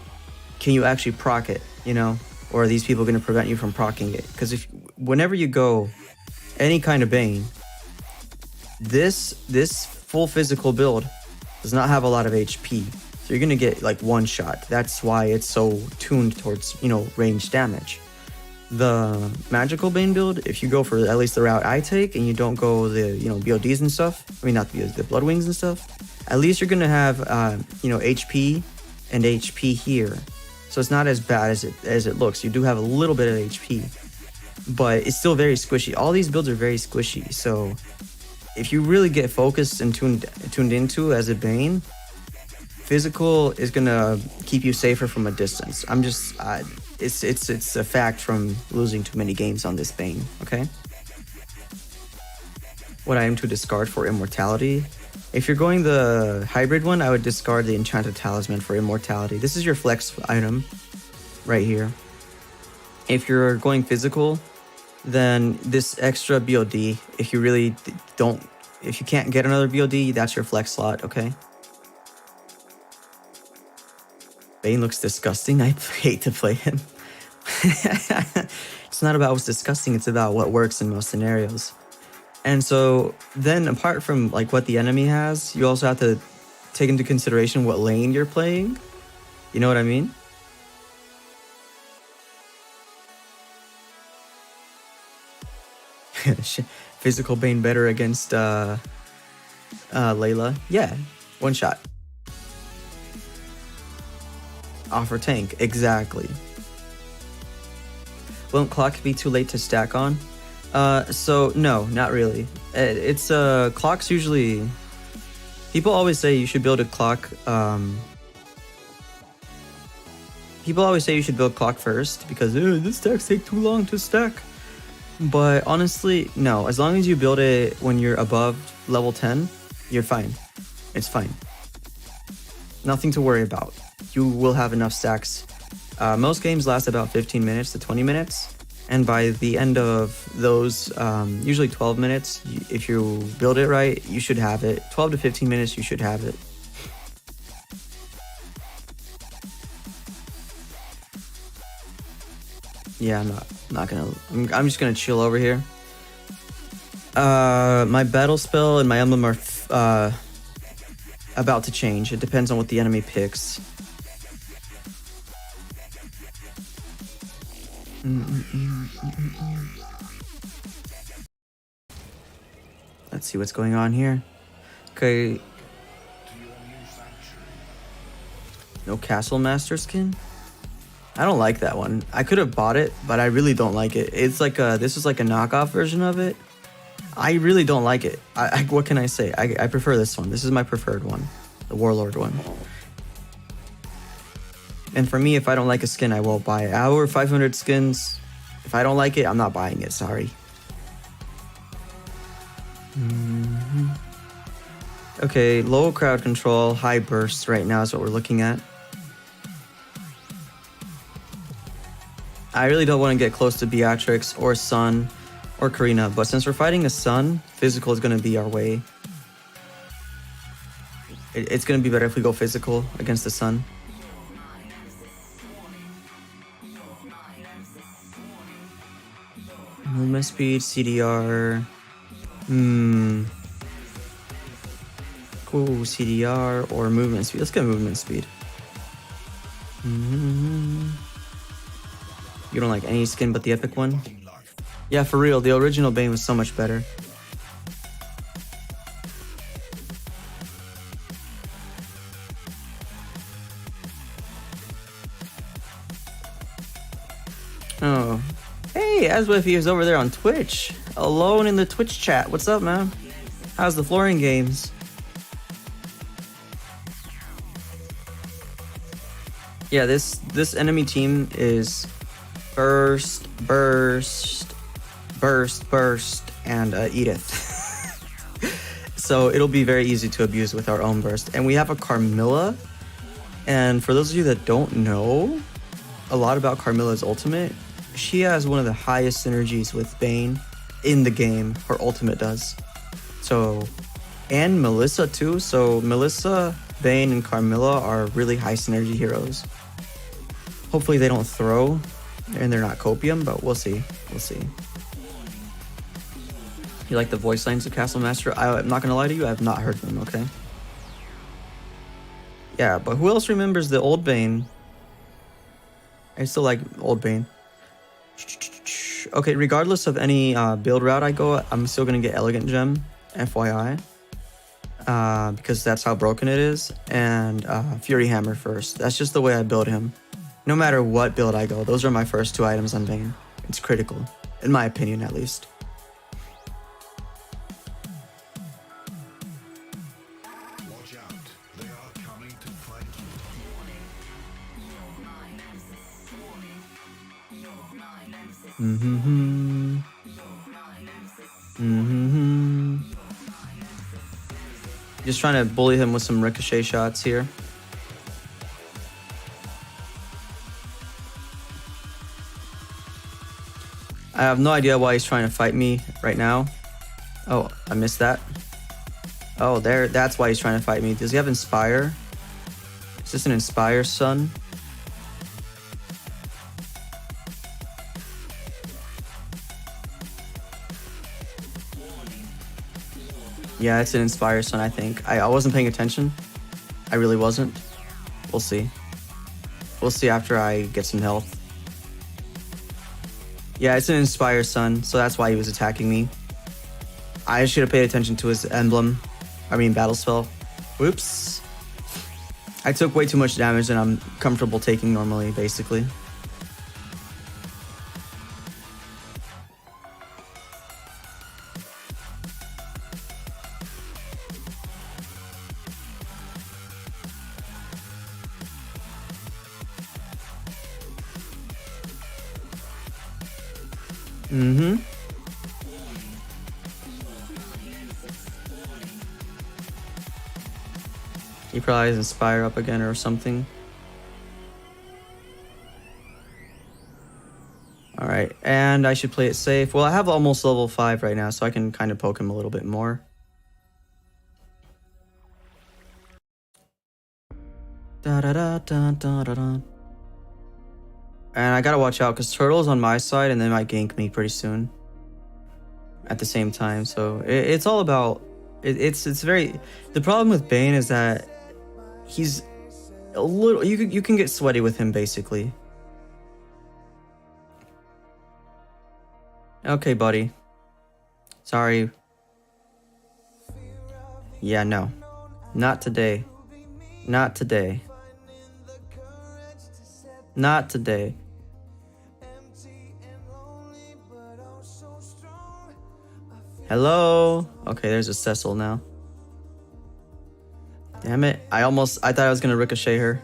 can you actually proc it, you know? Or are these people going to prevent you from procking it? Because whenever you go any kind of Bane, this full physical build does not have a lot of HP. So you're going to get like one shot. That's why it's so tuned towards, you know, range damage. The magical Bane build, if you go for at least the route I take and you don't go the, you know, BODs and stuff, I mean, not the Blood Wings and stuff, at least you're going to have, you know, HP and HP here. So it's not as bad as it looks. You do have a little bit of HP, but it's still very squishy. All these builds are very squishy. So if you really get focused and tuned into as a Bane, physical is gonna keep you safer from a distance. I'm just, it's a fact from losing too many games on this Bane. Okay. What item to discard for immortality? If you're going the hybrid one, I would discard the Enchanted Talisman for immortality. This is your flex item right here. If you're going physical, then this extra BOD, if you can't get another BOD, that's your flex slot, okay? Bane looks disgusting. I hate to play him. It's not about what's disgusting, it's about what works in most scenarios. And so then apart from like what the enemy has, you also have to take into consideration what lane you're playing. You know what I mean? Physical Bane better against Layla. Yeah, one shot. Offer tank, exactly. Won't clock be too late to stack on? So no, not really. It's clocks usually. People always say you should build a clock. People always say you should build clock first because this stacks take too long to stack. But honestly, no. As long as you build it when you're above level 10, you're fine. It's fine. Nothing to worry about. You will have enough stacks. Most games last about 15 minutes to 20 minutes. And by the end of those, usually 12 minutes, if you build it right, you should have it. 12 to 15 minutes, you should have it. Yeah, I'm just gonna chill over here. My battle spell and my emblem are about to change. It depends on what the enemy picks. Let's see what's going on here. Okay. No Castle Master skin? I don't like that one. I could have bought it, but I really don't like it. It's like this is like a knockoff version of it. I really don't like it. What can I say? I prefer this one. This is my preferred one. The Warlord one. And for me, if I don't like a skin, I won't buy it. Over 500 skins. If I don't like it, I'm not buying it. Sorry. Okay, low crowd control, high bursts right now is what we're looking at. I really don't want to get close to Beatrix or Sun or Karina, but since we're fighting a Sun, physical is going to be our way. It's going to be better if we go physical against the Sun. Movement speed, CDR. Cool, CDR or movement speed. Let's get movement speed. You don't like any skin but the epic one? Yeah, for real, the original Bane was so much better. Oh. Hey, Aswify is over there on Twitch. Alone in the Twitch chat. What's up, man? How's the flooring games? Yeah, this enemy team is Burst, and Edith. So it'll be very easy to abuse with our own burst. And we have a Carmilla. And for those of you that don't know a lot about Carmilla's ultimate, she has one of the highest synergies with Bane in the game. Her ultimate does. So, and Melissa too. So Melissa, Bane, and Carmilla are really high synergy heroes. Hopefully they don't throw and they're not copium, but we'll see. We'll see. You like the voice lines of Castle Master? I'm not gonna lie to you, I have not heard them, okay? Yeah, but who else remembers the old Bane? I still like old Bane. Okay, regardless of any build route I go, I'm still gonna get Elegant Gem, FYI. Because that's how broken it is. And Fury Hammer first. That's just the way I build him. No matter what build I go, those are my first 2 items on Bane. It's critical, in my opinion at least. Watch out, they are coming to fight you. Just trying to bully him with some ricochet shots here. I have no idea why he's trying to fight me right now. Oh, I missed that. Oh, that's why he's trying to fight me. Does he have Inspire? Is this an Inspire, son? Yeah, it's an Inspire, son, I think. I wasn't paying attention. I really wasn't. We'll see. We'll see after I get some health. Yeah, it's an Inspire Sun, so that's why he was attacking me. I should have paid attention to his emblem. I mean, battle spell. Whoops. I took way too much damage than I'm comfortable taking normally, basically. He probably has Inspire up again or something. Alright, and I should play it safe. Well, I have almost level 5 right now, so I can kind of poke him a little bit more. And I gotta watch out, because Turtle's on my side, and they might gank me pretty soon. At the same time, so it's all about... It's very... The problem with Bane is that he's a little... You can get sweaty with him, basically. Okay, buddy. Sorry. Yeah, no. Not today. Not today. Not today. Hello? Okay, there's a Cecil now. Damn it. I thought I was gonna ricochet her.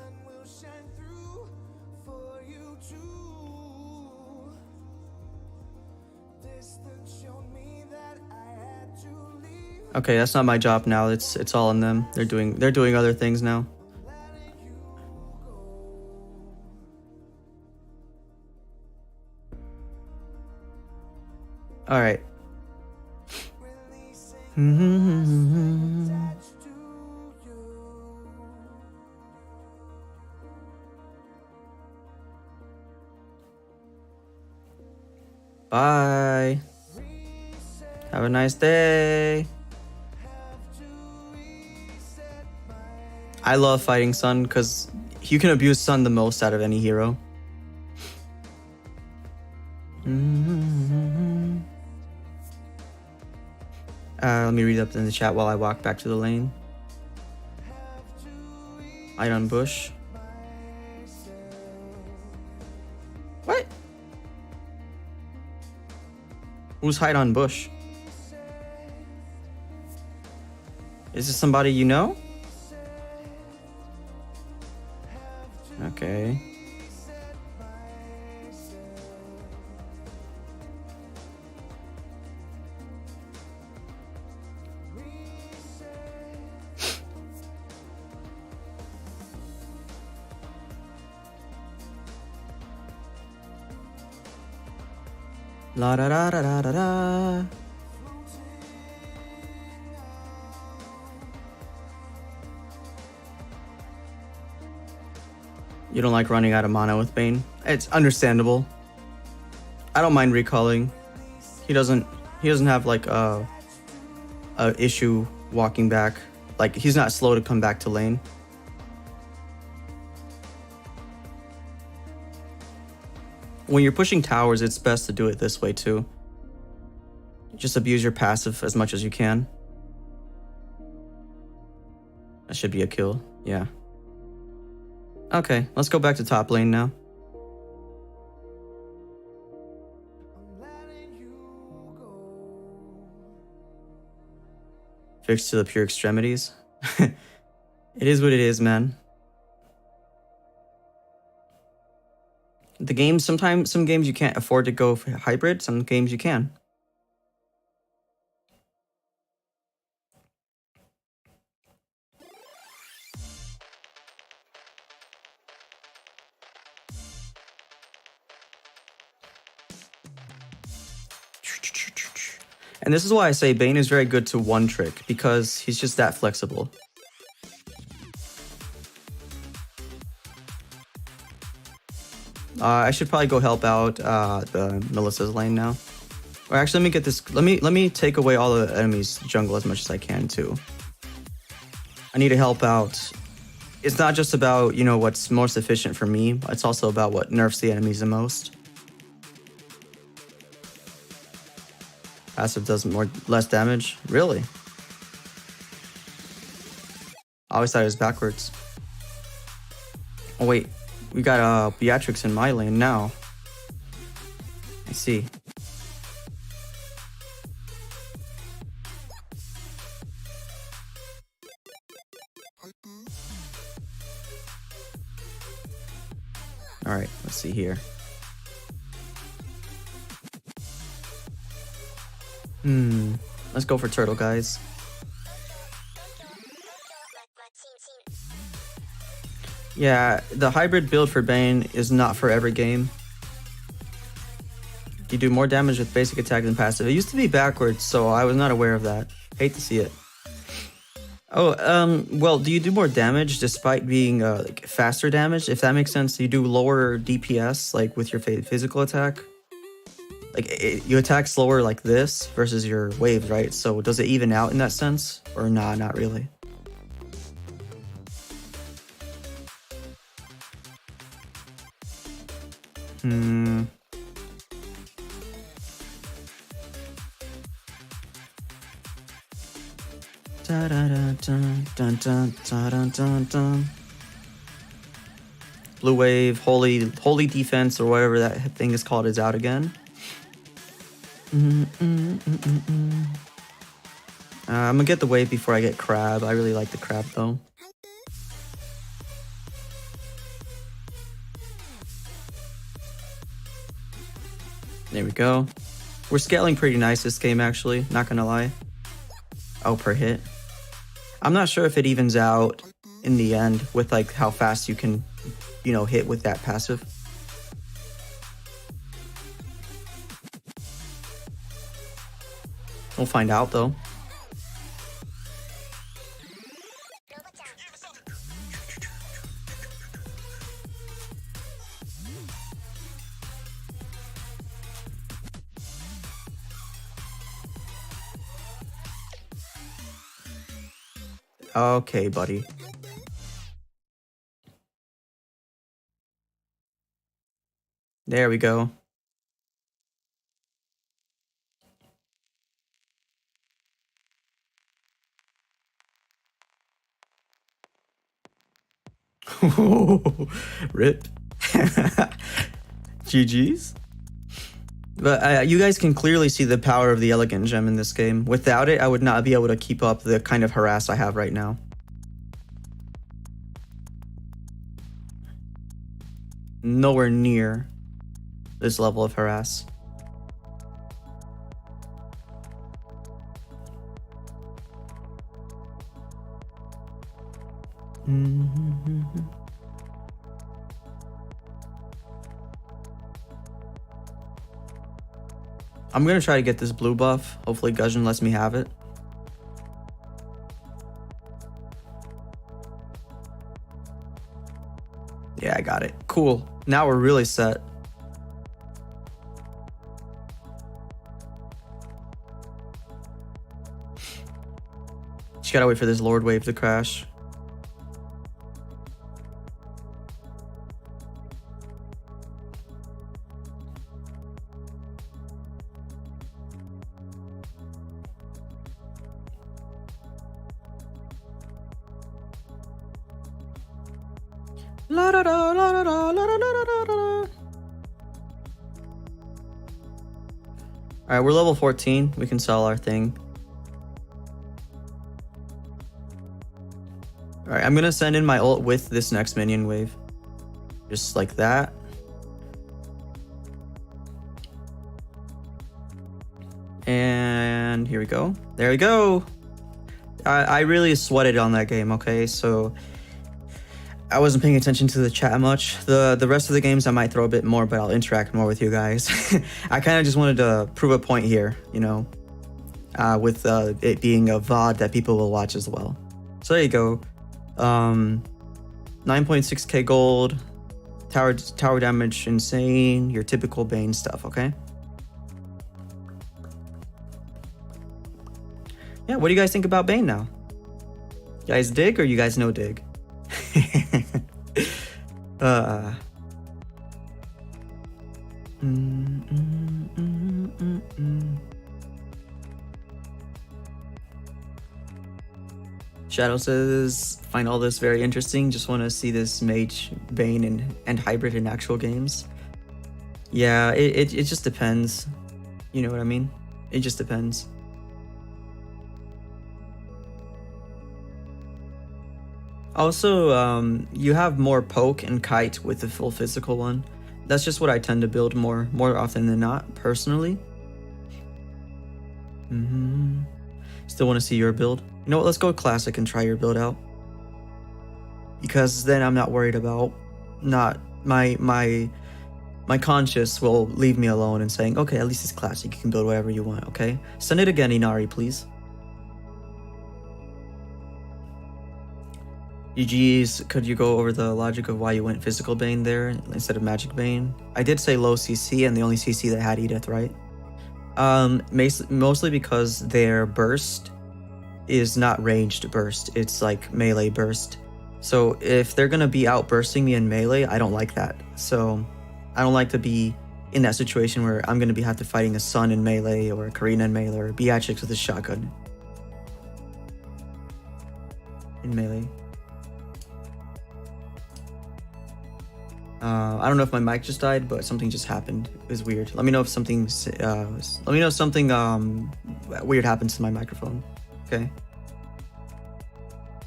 Okay, that's not my job now. It's all on them. They're doing other things now. All right. Bye. Have a nice day. I love fighting Sun because you can abuse Sun the most out of any hero. Let me read up in the chat while I walk back to the lane. Hide on bush. What? Who's hide on bush? Is this somebody you know? Okay. La da da da da da da. You don't like running out of mana with Bane? It's understandable. I don't mind recalling. He doesn't have like a issue walking back. Like he's not slow to come back to lane. When you're pushing towers, it's best to do it this way too. Just abuse your passive as much as you can. That should be a kill, yeah. Okay, let's go back to top lane now. Fixed to the pure extremities. It is what it is, man. The games, sometimes some games you can't afford to go for hybrid, some games you can. And this is why I say Bane is very good to one trick, because he's just that flexible. I should probably go help out the Melissa's lane now. Or actually, let me get this. Let me take away all the enemies' jungle as much as I can too. I need to help out. It's not just about, you know, what's most efficient for me. It's also about what nerfs the enemies the most. Passive does less damage. Really? I always thought it was backwards. Oh wait, we got Beatrix in my lane now. I see. All right, let's see here. Let's go for turtle, guys. Yeah, the hybrid build for Bane is not for every game. You do more damage with basic attack than passive. It used to be backwards, so I was not aware of that. Hate to see it. Oh, well, do you do more damage despite being like faster damage? If that makes sense, you do lower DPS like with your physical attack. Like you attack slower like this versus your waves, right? So does it even out in that sense, or nah, not really? Blue wave, holy defense, or whatever that thing is called, is out again. I'm gonna get the wave before I get crab. I really like the crab though. There we go. We're scaling pretty nice this game, actually, not gonna lie. Oh, per hit. I'm not sure if it evens out in the end with like how fast you can, you know, hit with that passive. We'll find out though. Okay, buddy. There we go. Rip. GG's. But you guys can clearly see the power of the elegant gem in this game. Without it, I would not be able to keep up the kind of harass I have right now. Nowhere near this level of harass. I'm gonna try to get this blue buff. Hopefully Guzhin lets me have it. Yeah, I got it. Cool. Now we're really set. Just gotta wait for this Lord Wave to crash. La da da la da da la da da da da. Alright, we're level 14. We can sell our thing. Alright, I'm gonna send in my ult with this next minion wave. Just like that. And here we go. There we go. I really sweated on that game, okay? So I wasn't paying attention to the chat much. The rest of the games I might throw a bit more, but I'll interact more with you guys. I kind of just wanted to prove a point here, you know, with it being a VOD that people will watch as well. So there you go. 9.6k gold, tower damage insane, your typical Bane stuff, okay? Yeah, what do you guys think about Bane now? You guys dig or you guys no dig? Shadow says, find all this very interesting. Just want to see this mage, Bane, and hybrid in actual games. Yeah, it just depends. You know what I mean? It just depends. Also, you have more poke and kite with the full physical one. That's just what I tend to build more often than not, personally. Still want to see your build. You know what? Let's go classic and try your build out. Because then I'm not worried about my conscience will leave me alone and saying, okay, at least it's classic. You can build whatever you want. Okay, send it again, Inari, please. GG's, could you go over the logic of why you went physical Bane there instead of magic Bane? I did say low CC and the only CC that had Edith, right? Mostly because their burst is not ranged burst, it's like melee burst. So if they're gonna be out bursting me in melee, I don't like that. So I don't like to be in that situation where I'm gonna have to fighting a Sun in melee or a Karina in melee or Beatrix with a shotgun in melee. I don't know if my mic just died, but something just happened. It was weird. Let me know if something's let me know if something weird happens to my microphone. Okay.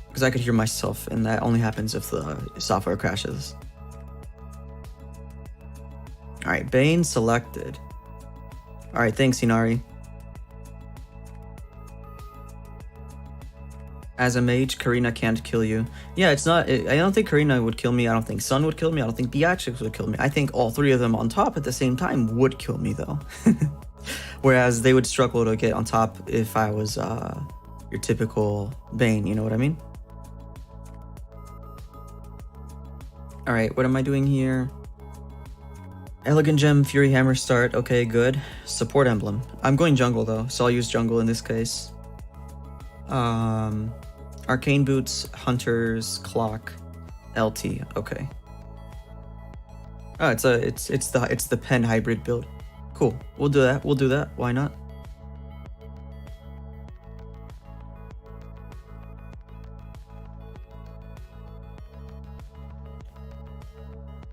Because I could hear myself, and that only happens if the software crashes. All right, Bane selected. All right, thanks, Inari. As a mage, Karina can't kill you. Yeah, it's not. I don't think Karina would kill me. I don't think Sun would kill me. I don't think Beatrix would kill me. I think all three of them on top at the same time would kill me, though. Whereas they would struggle to get on top if I was your typical Bane. You know what I mean? All right, what am I doing here? Elegant Gem, Fury Hammer start. Okay, good. Support Emblem. I'm going jungle though, so I'll use jungle in this case. Arcane Boots, Hunters, Clock, LT. Okay. Oh, it's the pen hybrid build. Cool. We'll do that. We'll do that. Why not?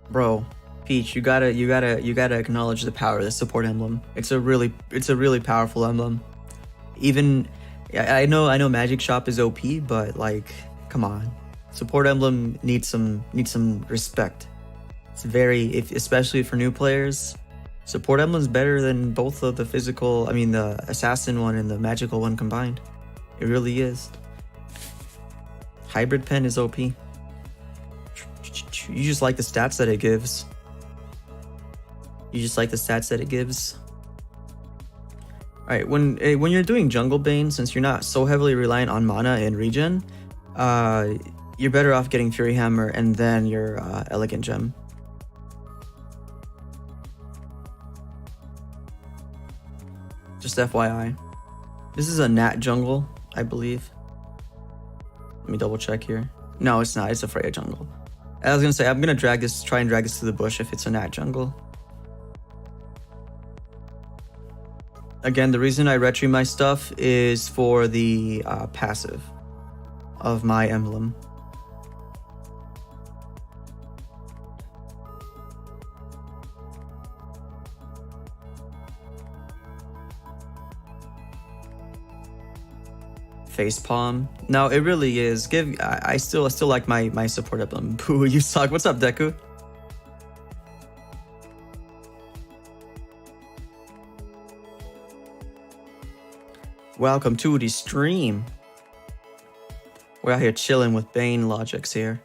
Bro, Peach, you gotta acknowledge the power of the support emblem. It's a really powerful emblem. Even I know Magic Shop is OP, but like, come on, support emblem needs some respect. It's especially for new players. Support emblem's better than both of the physical. I mean, the assassin one and the magical one combined. It really is. Hybrid pen is OP. You just like the stats that it gives. Alright, when you're doing Jungle Bane, since you're not so heavily reliant on mana and regen, you're better off getting Fury Hammer and then your Elegant Gem. Just FYI. This is a Nat jungle, I believe. Let me double check here. No, it's not. It's a Freya jungle. I was gonna say, I'm gonna try and drag this to the bush if it's a Nat jungle. Again, the reason I retry my stuff is for the passive of my emblem. Facepalm. No, it really is. I still like my support emblem. Boo, you suck. What's up, Deku? Welcome to the stream. We're out here chilling with Bane logics here.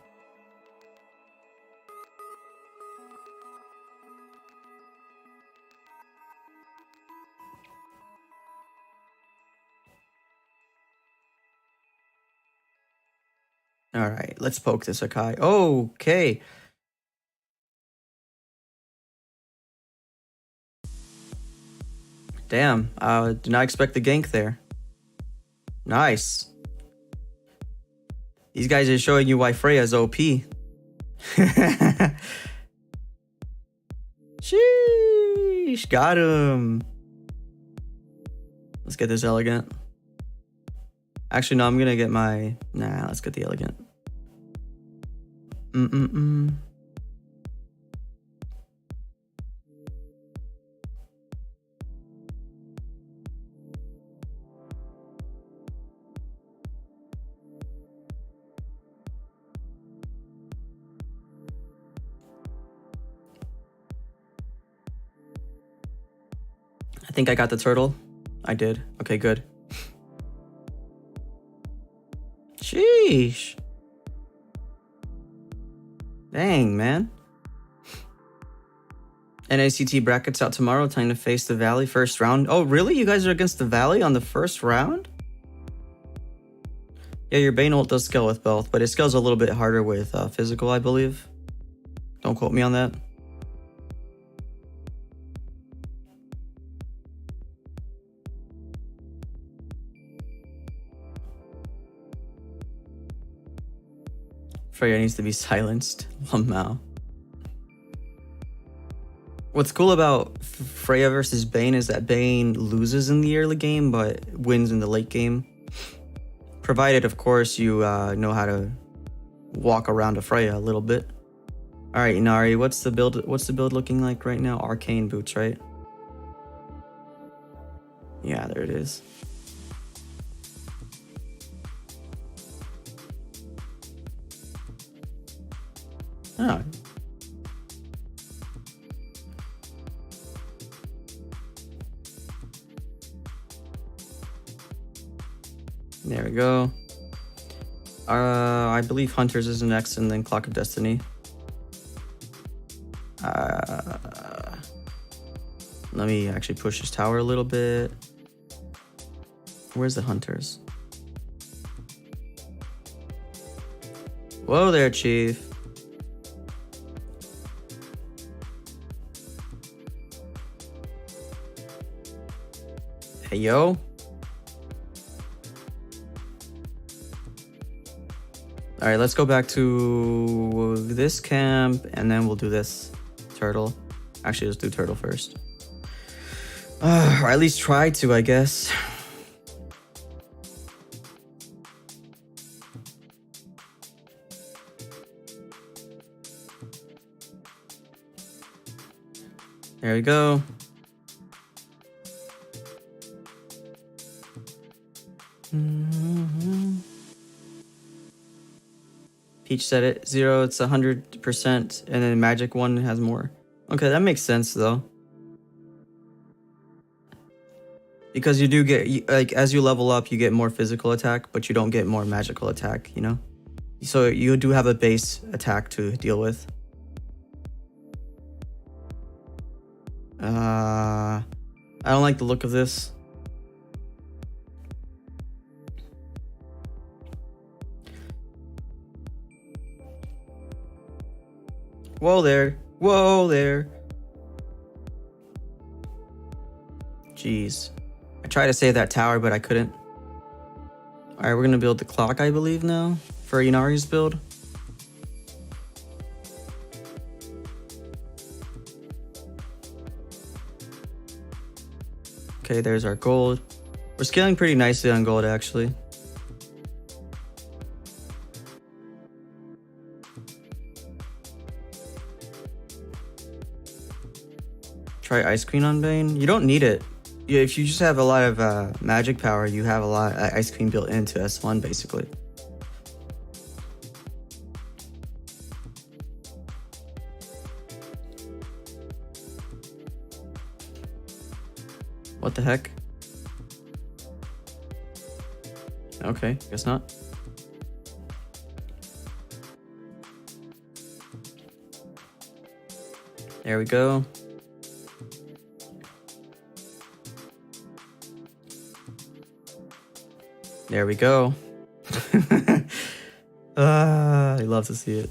All right, let's poke this Akai. Okay. Damn, did not expect the gank there. Nice. These guys are showing you why Freya's OP. Sheesh, got him. Let's get this elegant. Actually, no, I'm gonna get my... Nah, let's get the elegant. I think I got the turtle. I did. Okay, good. Sheesh. Dang, man. NACT brackets out tomorrow. Time to face the Valley first round. Oh, really? You guys are against the Valley on the first round? Yeah, your Bane ult does scale with both, but it scales a little bit harder with physical, I believe. Don't quote me on that. Freya needs to be silenced. Lamau. What's cool about Freya versus Bane is that Bane loses in the early game, but wins in the late game. Provided, of course, you know how to walk around a Freya a little bit. All right, Inari, what's the build looking like right now? Arcane boots, right? Yeah, there it is. Oh. There we go. I believe Hunters is next, and then Clock of Destiny. Let me actually push this tower a little bit. Where's the Hunters? Whoa there, Chief. Hey, yo. All right, let's go back to this camp, and then we'll do this turtle. Actually, let's do turtle first. Or at least try to, I guess. There we go. Peach said it. 0, it's 100%, and then magic one has more. Okay, that makes sense though. Because you do get, like, as you level up, you get more physical attack, but you don't get more magical attack, you know? So you do have a base attack to deal with. I don't like the look of this. Whoa there. Whoa there. Jeez. I tried to save that tower, but I couldn't. Alright, we're gonna build the clock, I believe, now for Inari's build. Okay, there's our gold. We're scaling pretty nicely on gold, actually. Try Ice Queen on Bane. You don't need it. Yeah, if you just have a lot of magic power, you have a lot of Ice Queen built into S1, basically. What the heck? Okay, guess not. There we go. There we go. I love to see it.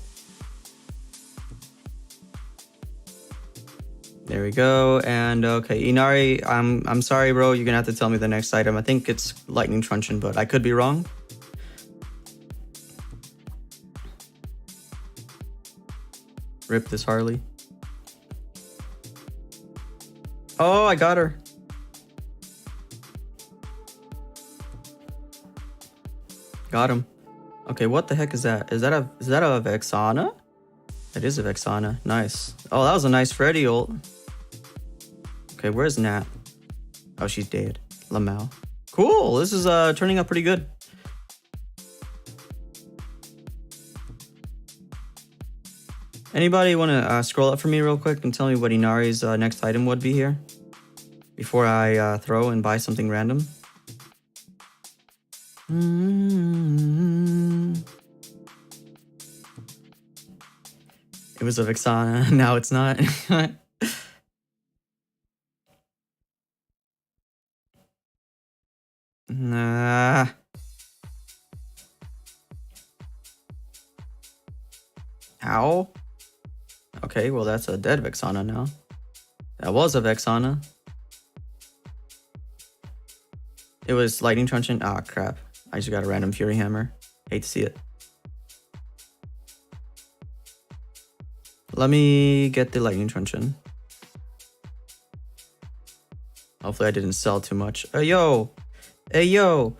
There we go. And okay, Inari, I'm sorry, bro. You're gonna have to tell me the next item. I think it's Lightning Truncheon, but I could be wrong. Rip this Harley. Oh, I got her. Got him. Okay, what the heck is that? Is that a Vexana? That is a Vexana. Nice. Oh, that was a nice Freddy ult. Okay, where's Nat? Oh, she's dead. Lamau. Cool. This is turning out pretty good. Anybody want to scroll up for me real quick and tell me what Inari's next item would be here? Before I throw and buy something random. It was a Vexana. Now it's not. Nah. Ow. Okay, well that's a dead Vexana now. That was a Vexana. It was Lightning Truncheon. Ah, crap. I just got a random Fury Hammer. Hate to see it. Let me get the Lightning Truncheon. Hopefully I didn't sell too much. Hey, yo! Hey, yo!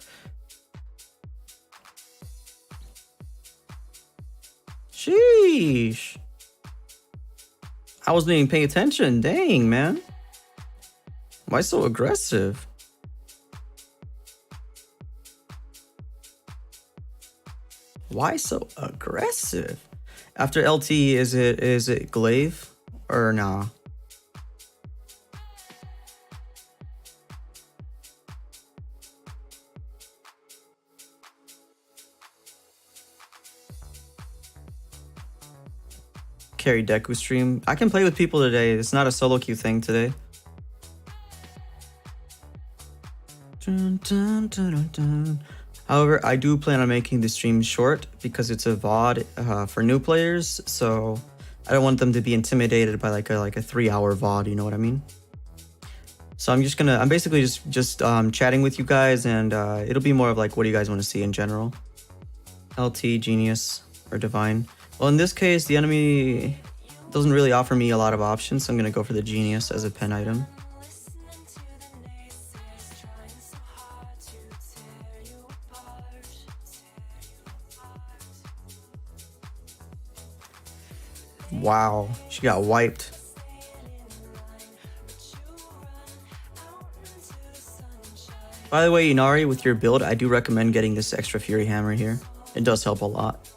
Sheesh! I wasn't even paying attention. Dang, man. Why so aggressive? Why so aggressive? After LT, is it glaive or nah? Carry Deku stream. I can play with people today. It's not a solo queue thing today. Dun, dun, dun, dun, dun. However, I do plan on making the stream short because it's a VOD for new players, so I don't want them to be intimidated by like a 3-hour VOD, you know what I mean? So I'm basically just chatting with you guys, and it'll be more of like, what do you guys want to see in general? LT, Genius, or Divine. Well, in this case, the enemy doesn't really offer me a lot of options, so I'm gonna go for the Genius as a pen item. Wow, she got wiped. By the way, Inari, with your build, I do recommend getting this extra Fury Hammer here. It does help a lot.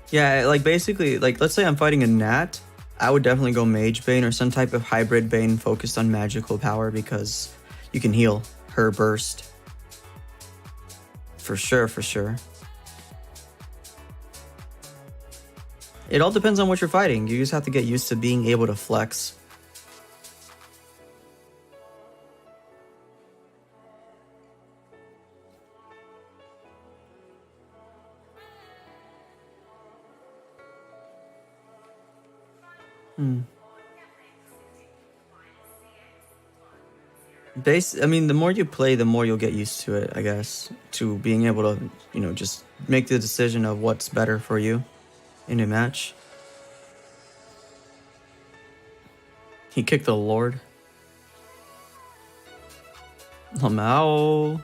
Yeah, like basically, like let's say I'm fighting a Nat, I would definitely go Mage Bane or some type of hybrid Bane focused on magical power because you can heal her burst. For sure, for sure. It all depends on what you're fighting. You just have to get used to being able to flex. I mean, the more you play, the more you'll get used to it, I guess. To being able to, you know, just make the decision of what's better for you in a match. He kicked the Lord. Lamau.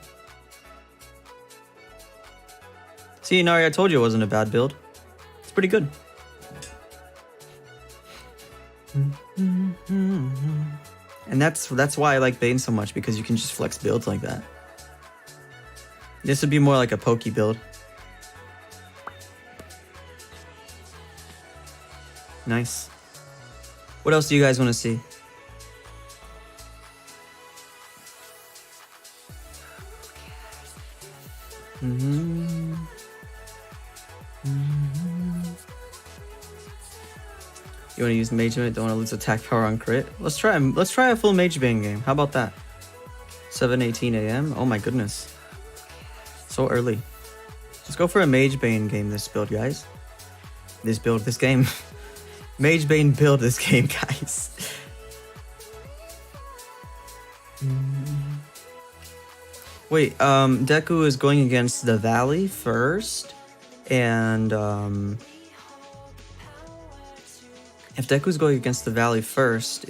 See, Nari, I told you it wasn't a bad build. It's pretty good. And that's why I like Bane so much, because you can just flex builds like that. This would be more like a pokey build. Nice. What else do you guys want to see? You want to use Mage Bane? Don't want to lose attack power on crit? Let's try a full Mage Bane game. How about that? 7:18 a.m. Oh my goodness. So early. Let's go for a Mage Bane game this build, guys. This game. Mage Bane build this game, guys. Wait, Deku is going against the Valley first, and if Deku's going against the Valley first,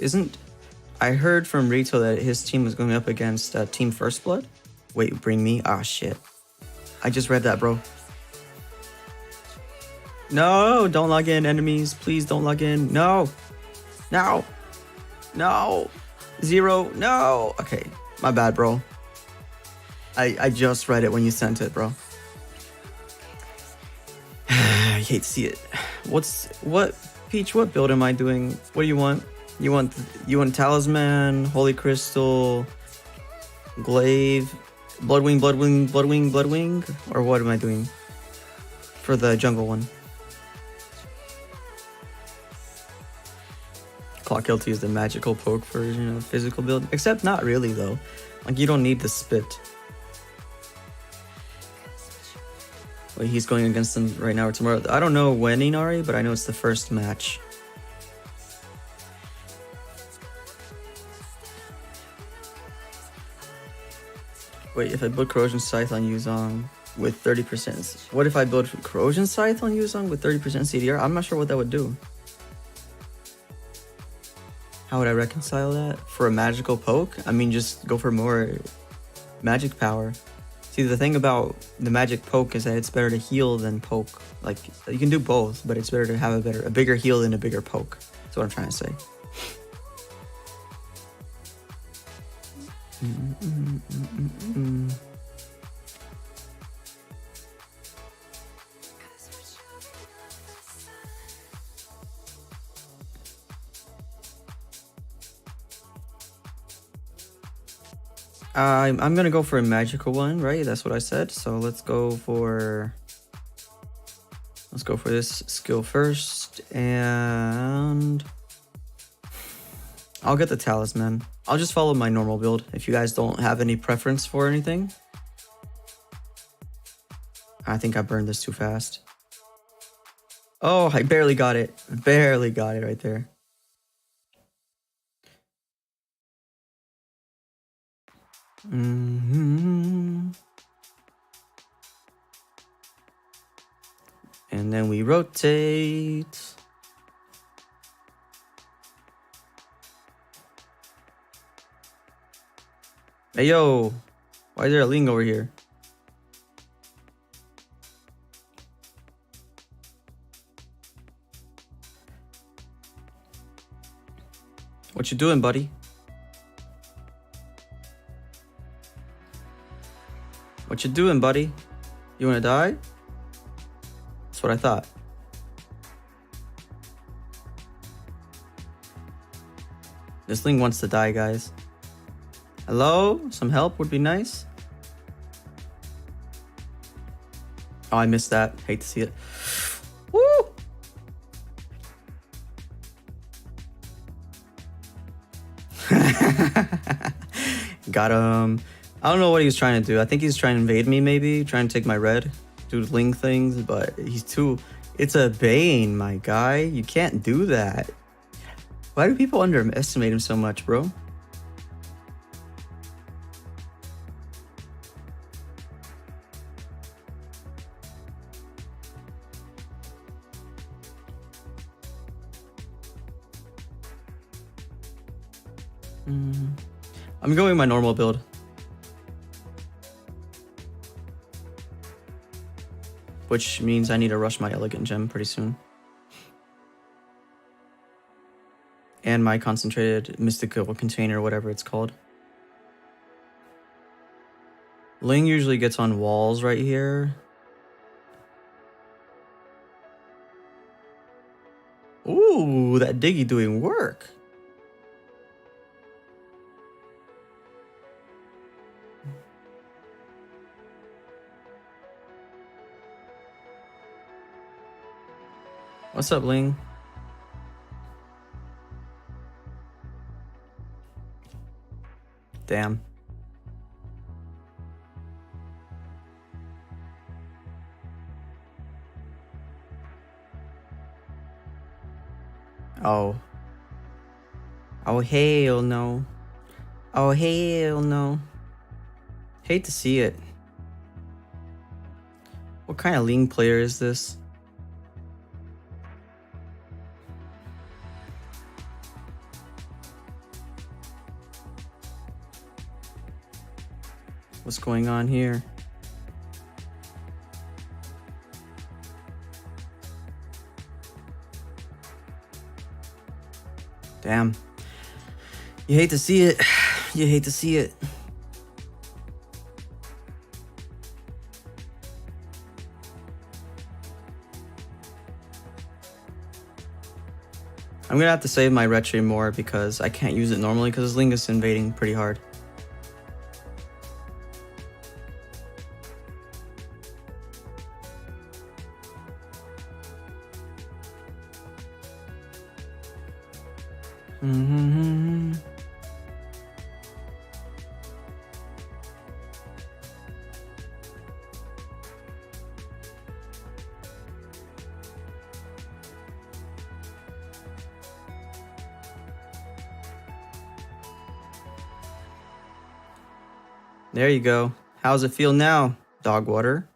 I heard from Rito that his team was going up against Team First Blood? Wait, bring me? Ah, shit. I just read that, bro. No, don't log in, enemies. Please don't log in. No. No. No. 0. No. Okay, my bad, bro. I just read it when you sent it, bro. I hate to see it. Peach, what build am I doing? What do you want? You want Talisman, Holy Crystal, Glaive, Bloodwing, or what am I doing for the jungle one? Clock LT is the magical poke version of physical build, except not really though. Like you don't need the spit. Wait, he's going against them right now or tomorrow. I don't know when, Inari, but I know it's the first match. Wait, if I build Corrosion Scythe on Yuzong with 30%... What if I build Corrosion Scythe on Yuzong with 30% CDR? I'm not sure what that would do. How would I reconcile that? For a magical poke? I mean, just go for more magic power. See, the thing about the magic poke is that it's better to heal than poke. Like, you can do both, but it's better to have a bigger heal than a bigger poke. That's what I'm trying to say. I'm gonna go for a magical one, right? That's what I said. So let's go for this skill first, and I'll get the talisman. I'll just follow my normal build if you guys don't have any preference for anything. I think I burned this too fast. Oh, I barely got it. Barely got it right there. And then we rotate. Hey, yo. Why is there a Ling over here? What you doing, buddy? What you doing, buddy? You wanna die? That's what I thought. This Ling wants to die, guys. Hello? Some help would be nice. Oh, I missed that. Hate to see it. Woo! Got him. I don't know what he was trying to do. I think he's trying to invade me, maybe. Trying to take my red. Do Ling things, but he's too... It's a Bane, my guy. You can't do that. Why do people underestimate him so much, bro? I'm going my normal build. Which means I need to rush my elegant gem pretty soon. And my concentrated mystical container, whatever it's called. Ling usually gets on walls right here. Ooh, that Diggy doing work. What's up, Ling? Damn. Oh. Oh, hell no. Oh, hell no. Hate to see it. What kind of Ling player is this? What's going on here? Damn. You hate to see it. You hate to see it. I'm gonna have to save my retry more because I can't use it normally because Ling is invading pretty hard. There you go. How's it feel now, dog water?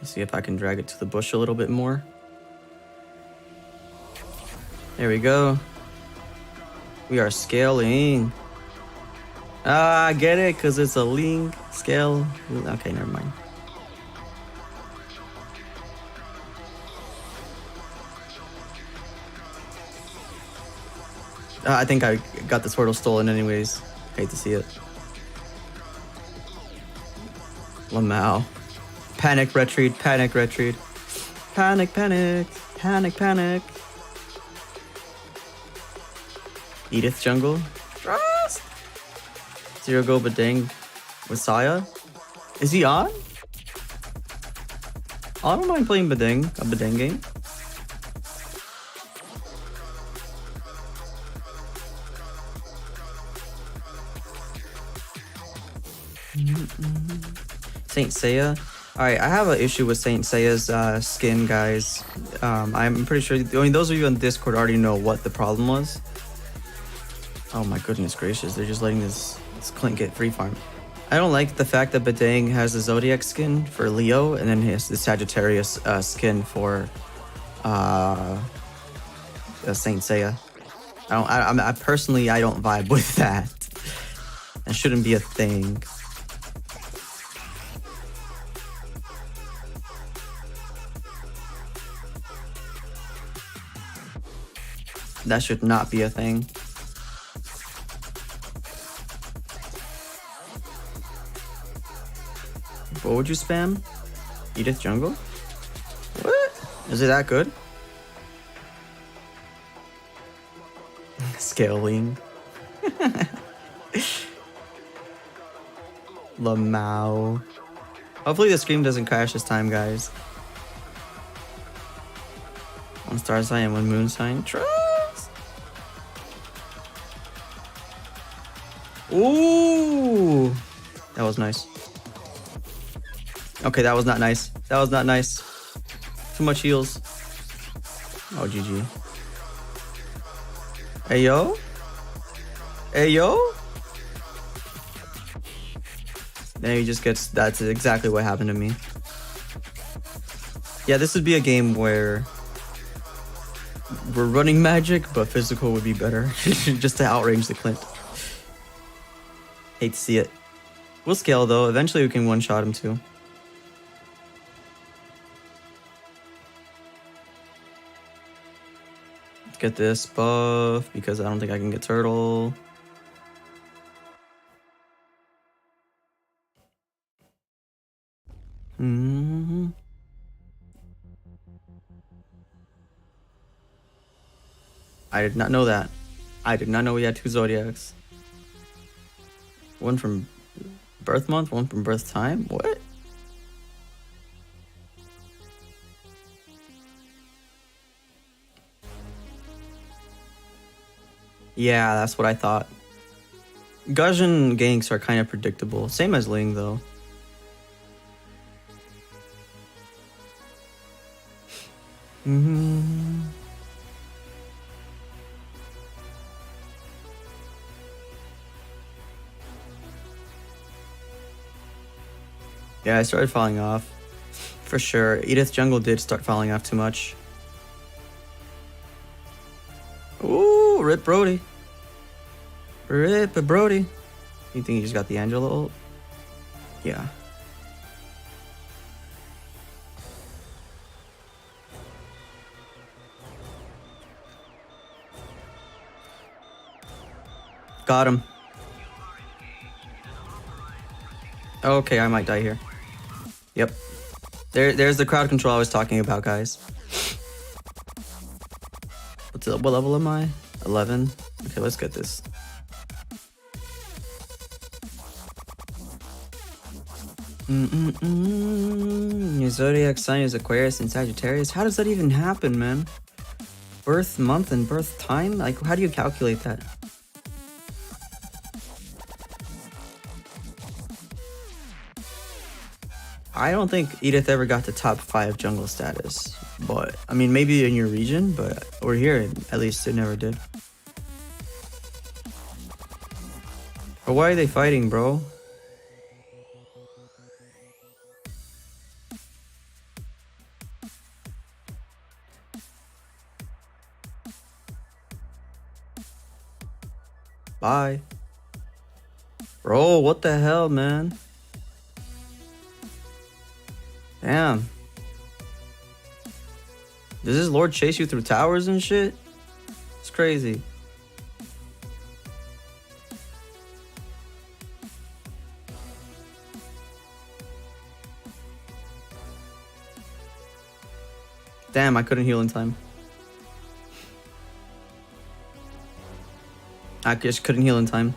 See if I can drag it to the bush a little bit more. There we go. We are scaling. Ah, I get it, because it's a Ling scale. Okay, never mind. I think I got the turtle stolen anyways. Hate to see it. Lamau. Panic, retreat, panic, retreat. Panic, panic, panic, panic. Edith jungle. Trust. Zero go Badang. Messiah. Is he on? I don't mind playing Badang, a Badang game. Saint Seiya. Alright, I have an issue with Saint Seiya's skin, guys. I'm pretty sure, I mean, those of you on Discord already know what the problem was. Oh my goodness gracious, they're just letting this Clint get free farm. I don't like the fact that Badang has the Zodiac skin for Leo, and then he has the Sagittarius skin for Saint Seiya. I personally, I don't vibe with that. That shouldn't be a thing. That should not be a thing. What would you spam? Edith jungle? What? Is it that good? Scaling. Lamau. Hopefully the stream doesn't crash this time, guys. One star sign and one moon sign. Trust. Ooh. That was nice. Okay, that was not nice. That was not nice. Too much heals. Oh, GG. Hey, yo. Hey, yo. Then he just gets... That's exactly what happened to me. Yeah, this would be a game where we're running magic, but physical would be better. Just to outrange the Clint. Hate to see it. We'll scale, though. Eventually, we can one-shot him, too. Get this buff because I don't think I can get turtle. I did not know that. I did not know we had 2 Zodiacs. One from birth month, one from birth time. What? Yeah, that's what I thought. Gajin ganks are kind of predictable. Same as Ling, though. Yeah, I started falling off. For sure. Edith jungle did start falling off too much. Ooh, rip Brody. Rip Brody. You think he just got the Angela ult? Yeah. Got him. Okay, I might die here. Yep. There's the crowd control I was talking about, guys. What level am I? 11? Okay, let's get this. Your zodiac sign is Aquarius and Sagittarius. How does that even happen, man? Birth month and birth time? Like, how do you calculate that? I don't think Edith ever got the top 5 jungle status, but I mean, maybe in your region, but over here, at least it never did. But why are they fighting, bro? Bye. Bro, what the hell, man? Damn. Does this lord chase you through towers and shit? It's crazy. Damn, I couldn't heal in time. I just couldn't heal in time.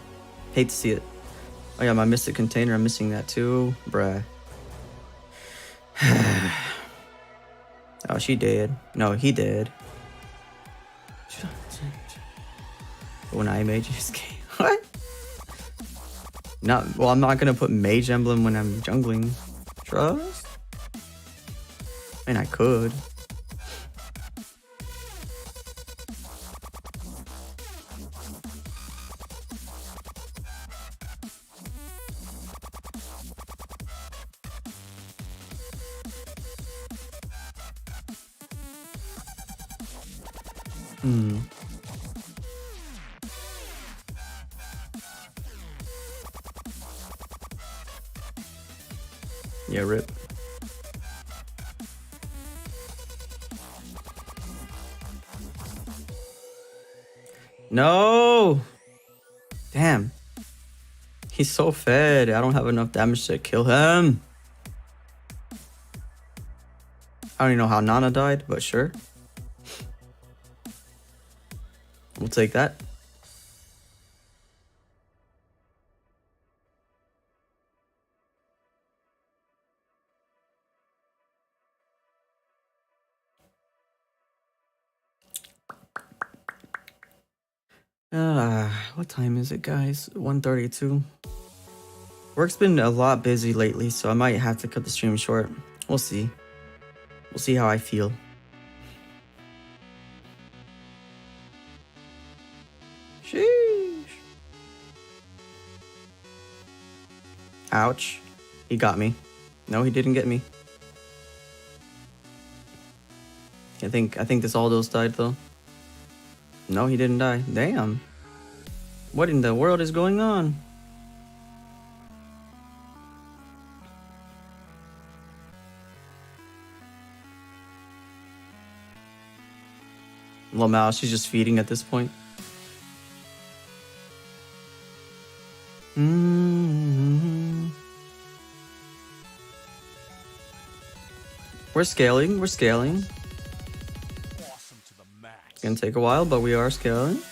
Hate to see it. Oh yeah, my mystic container, I'm missing that too. Bruh. Oh, she dead. No, he dead. When I mage this game. What? Well, I'm not gonna put mage emblem when I'm jungling. Trust? I mean, I could. Yeah, rip. No! Damn. He's so fed. I don't have enough damage to kill him. I don't even know how Nana died, but sure. We'll take that. What time is it, guys? 1:32. Work's been a lot busy lately, so I might have to cut the stream short. We'll see. We'll see how I feel. Sheesh. Ouch. He got me. No, he didn't get me. I think this Aldos died though. No, he didn't die. Damn. What in the world is going on? Lamau, she's just feeding at this point. We're scaling, we're scaling. Awesome to the max. It's gonna take a while, but we are scaling.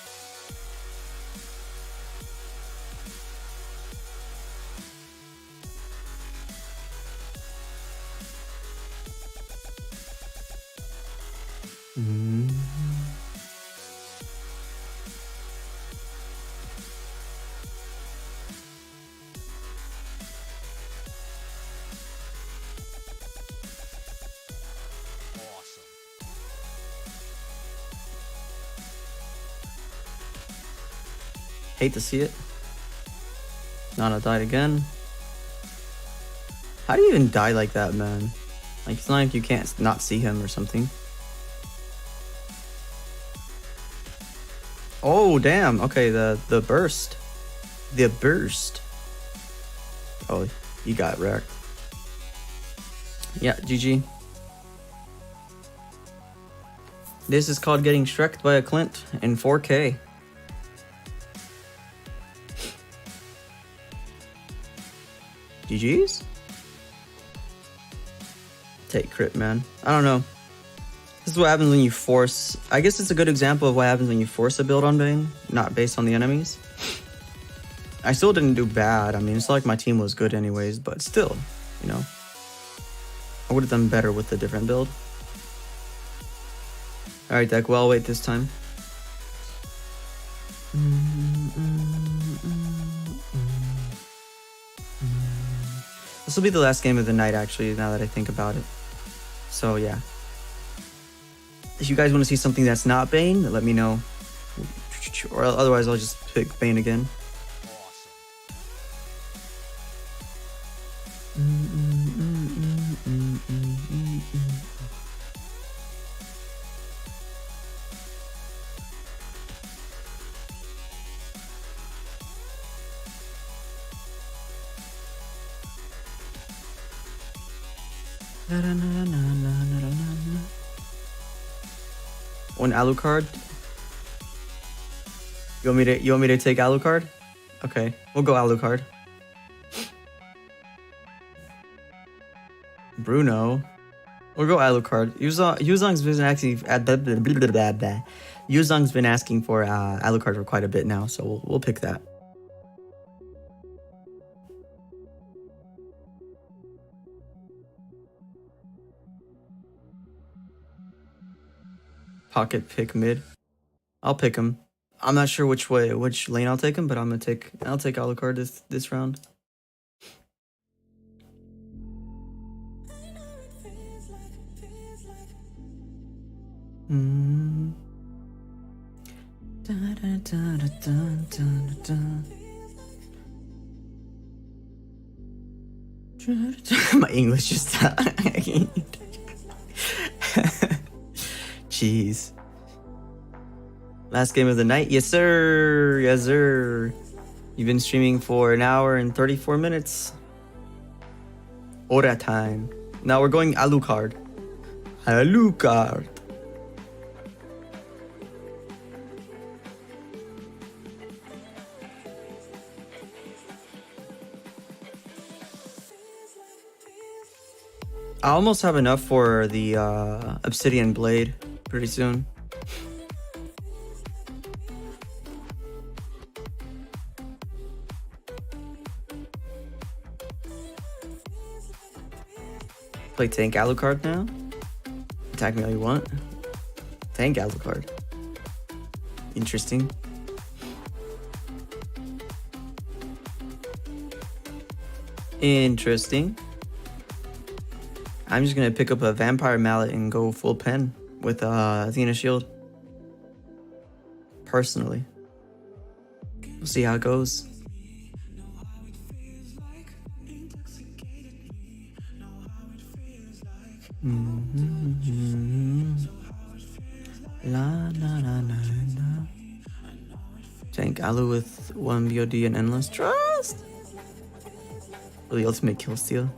Hate to see it. Nana died again. How do you even die like that, man? Like, it's not like you can't not see him or something. Oh, damn. Okay, the burst. The burst. Oh, you got wrecked. Yeah, GG. This is called getting shreked by a Clint in 4K. GG's? Take crit, man. I don't know. This is what happens when you force... I guess it's a good example of what happens when you force a build on Bane, not based on the enemies. I still didn't do bad. I mean, it's not like my team was good anyways, but still, you know. I would have done better with a different build. Alright, deck, well, I'll wait this time. This will be the last game of the night, actually, now that I think about it. So, yeah. If you guys want to see something that's not Bane, let me know. Or otherwise, I'll just pick Bane again. One Alucard. You want me to take Alucard? Okay, we'll go Alucard. Bruno. We'll go Alucard. Yuzong's been asking. Yuzong's been asking for Alucard for quite a bit now, so we'll pick that. Pocket pick mid. I'll pick him. I'm not sure which lane I'll take him, but I'll take Alucard this round. My English just jeez. Last game of the night? Yes, sir. Yes, sir. You've been streaming for an hour and 34 minutes. Hora time. Now we're going Alucard. Alucard. I almost have enough for the Obsidian Blade pretty soon. Play tank Alucard now. Attack me all you want. Tank Alucard. Interesting. Interesting. I'm just gonna pick up a Vampire Mallet and go full pen with Athena Shield. Personally. We'll see how it goes. La la la la la. Tank Alu with 1 BOD and Endless Trust. For the ultimate kill steal.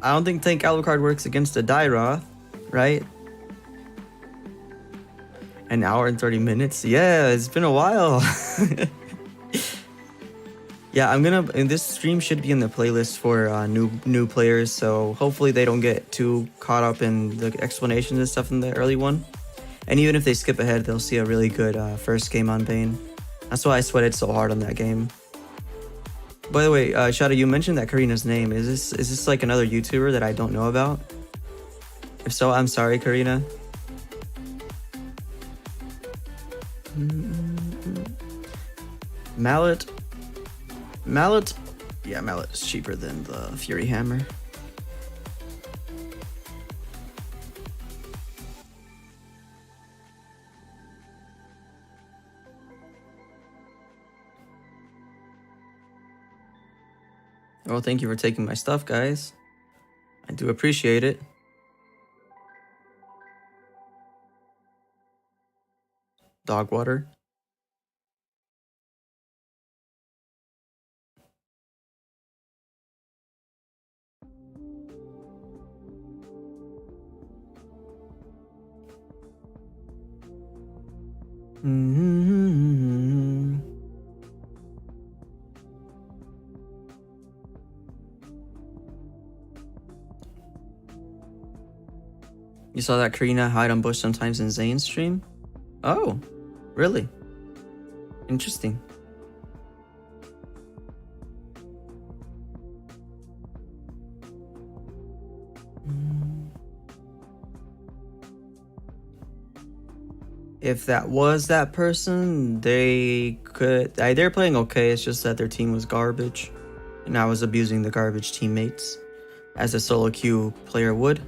I don't think Tank Alucard works against a Daira, right? An hour and 30 minutes. Yeah, it's been a while. Yeah, and this stream should be in the playlist for new players, so hopefully they don't get too caught up in the explanations and stuff in the early one. And even if they skip ahead, they'll see a really good first game on Bane. That's why I sweated so hard on that game. By the way, Shadow, you mentioned that Karina's name. Is this like another YouTuber that I don't know about? If so, I'm sorry, Karina. Mallet. Yeah, Mallet is cheaper than the Fury Hammer. Well, thank you for taking my stuff, guys. I do appreciate it. Dog water. You saw that Karina hide on bush sometimes in Zane's stream? Oh, really? Interesting. If that was that person, they're playing okay. It's just that their team was garbage, and I was abusing the garbage teammates, as a solo queue player would.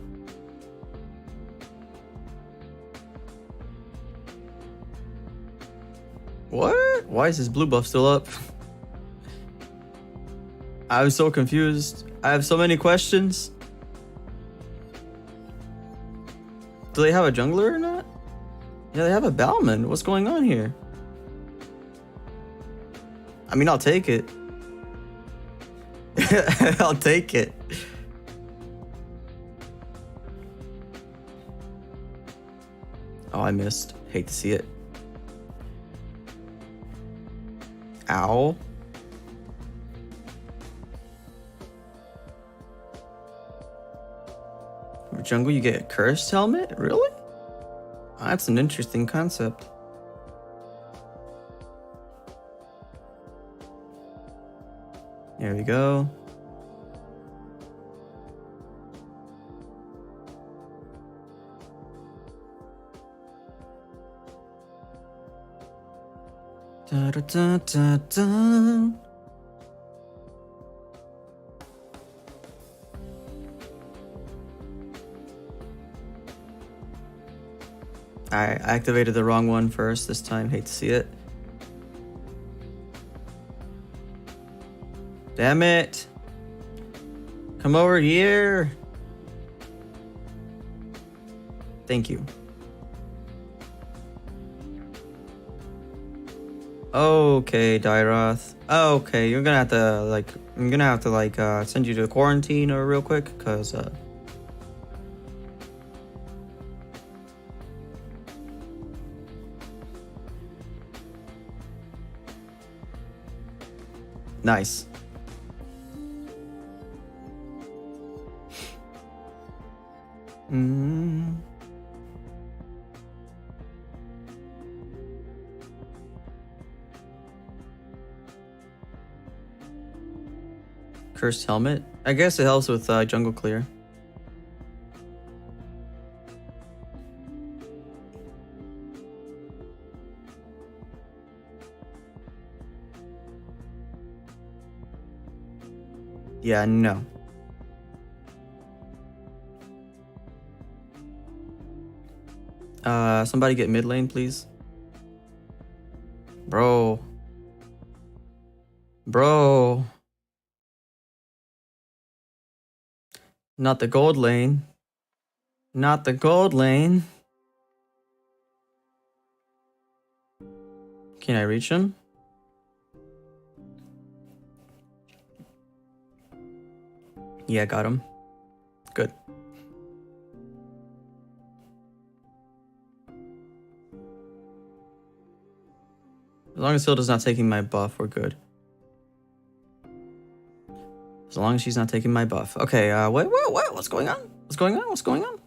What? Why is his blue buff still up? I was so confused. I have so many questions. Do they have a jungler or not? Yeah, they have a Bowman. What's going on here? I mean, I'll take it. I'll take it. Oh, I missed. Hate to see it. Ow. Jungle, you get a cursed helmet? Really? That's an interesting concept. There we go. Da, da, da, da, da. I activated the wrong one first this time. Hate to see it. Damn it. Come over here. Thank you. Okay, Dyroth. Okay, you're gonna have to like, I'm gonna have to like send you to quarantine or real quick, cause nice. Cursed helmet. I guess it helps with jungle clear. Yeah, no. Somebody get mid lane, please. Bro. Bro. Not the gold lane. Not the gold lane. Can I reach him? Yeah, got him. Good. As long as Hilda's not taking my buff, we're good. As long as she's not taking my buff. Okay, what? What's going on? What's going on? What's going on?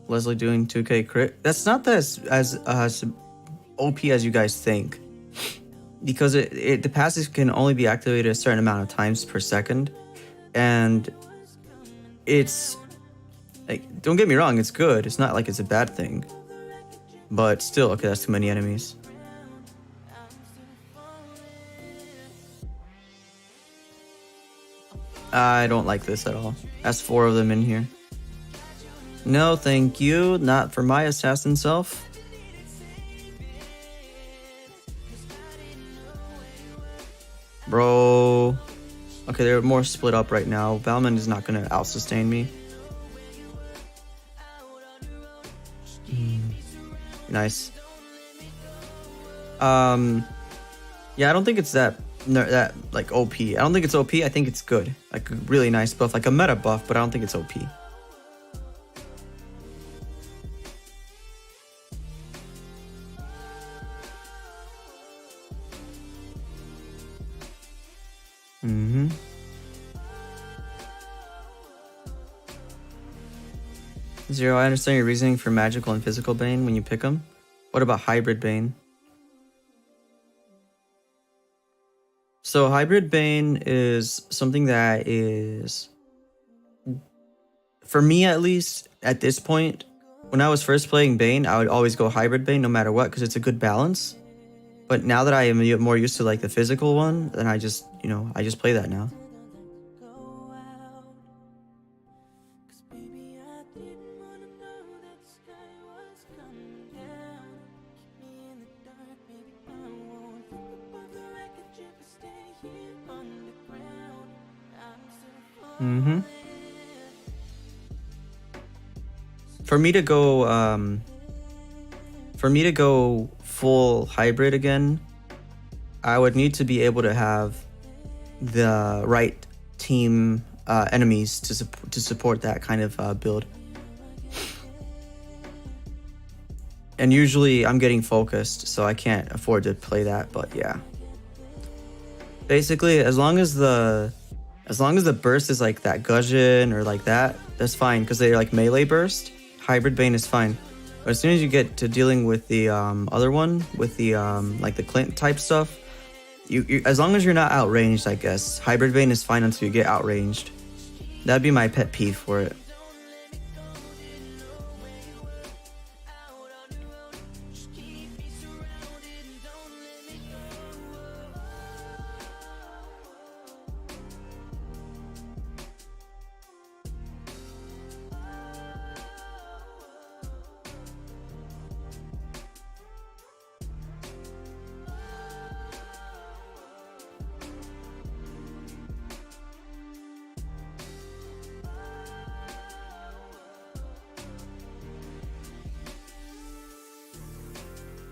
Leslie doing 2k crit. That's not as OP as you guys think. Because the passive can only be activated a certain amount of times per second. And it's like, don't get me wrong, it's good. It's not like it's a bad thing. But still, okay, that's too many enemies. I don't like this at all. That's 4 of them in here. No, thank you. Not for my assassin self. Bro. Okay, they're more split up right now. Valman is not going to out-sustain me. Nice. Yeah, I don't think it's that like OP. I don't think it's OP. I think it's good. Like a really nice buff, like a meta buff, but I don't think it's OP. Zero, I understand your reasoning for magical and physical Bane when you pick them. What about hybrid Bane? So hybrid Bane is something that is, for me at least, at this point, when I was first playing Bane, I would always go hybrid Bane no matter what, because it's a good balance. But now that I am more used to like the physical one, then I just, I just play that now. For me to go for me to go full hybrid again, I would need to be able to have the right team enemies to support that kind of build. And usually I'm getting focused, so I can't afford to play that, but yeah. Basically, as long as the burst is like that Gudgeon or like that, that's fine, because they're like melee burst. Hybrid Bane is fine. But as soon as you get to dealing with the other one, with the like the Clint type stuff, you as long as you're not outranged, I guess Hybrid Bane is fine until you get outranged. That'd be my pet peeve for it.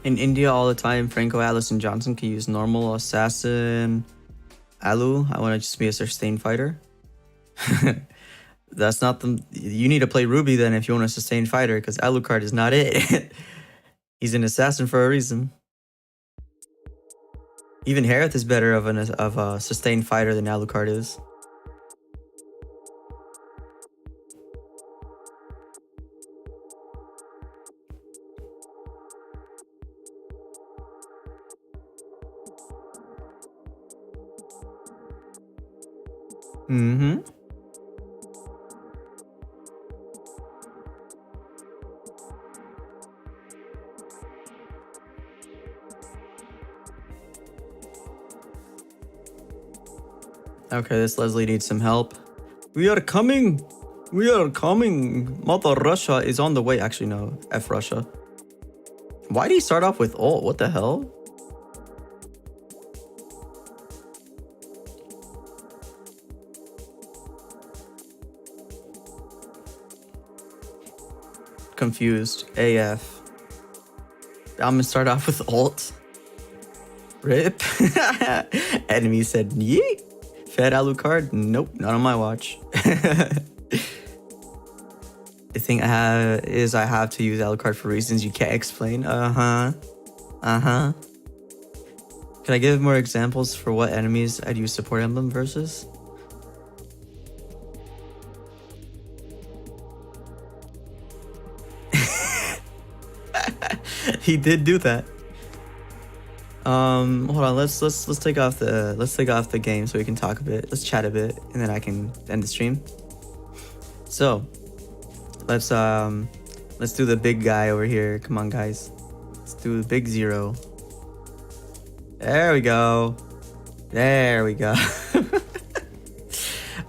In India all the time, Franco, Alice, and Johnson can use normal, assassin, Alu. I want to just be a sustained fighter. That's not the... You need to play Ruby then if you want a sustained fighter, because Alucard is not it. He's an assassin for a reason. Even Harith is better of a sustained fighter than Alucard is. Mm-hmm. Okay, this Leslie needs some help. We are coming! We are coming! Mother Russia is on the way. Actually, no. F Russia. Why did he start off with ult? What the hell? Confused. AF. I'm gonna start off with ult. Rip. Enemy said, yeet. Fed Alucard? Nope, not on my watch. The thing I have is I have to use Alucard for reasons you can't explain. Can I give more examples for what enemies I'd use support emblem versus? He did do that. Hold on, let's take off the game so we can talk a bit. Let's chat a bit and then I can end the stream. So let's do the big guy over here. Come on guys. Let's do the big 0. There we go. There we go.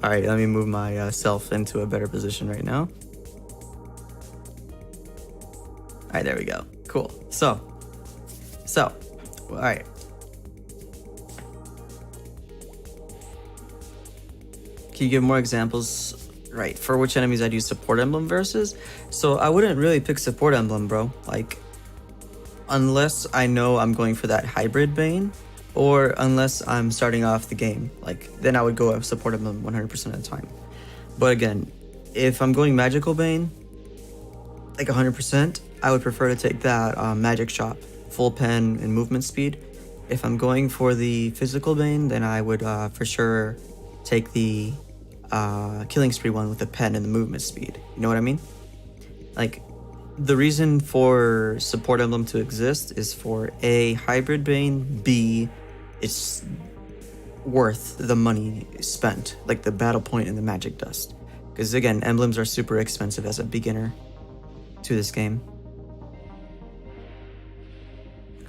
Alright, let me move myself into a better position right now. Alright, there we go. Cool. So alright. Can you give more examples? Right, for which enemies I'd use support emblem versus? So I wouldn't really pick support emblem, bro. Like, unless I know I'm going for that hybrid Bane, or unless I'm starting off the game. Like, then I would go with support emblem 100% of the time. But again, if I'm going magical Bane, like 100%, I would prefer to take that magic shop, full pen and movement speed. If I'm going for the physical Bane, then I would for sure take the killing spree one with the pen and the movement speed. You know what I mean? Like, the reason for support emblem to exist is for A, hybrid Bane, B, it's worth the money spent, like the battle point and the magic dust. Because again, emblems are super expensive as a beginner to this game.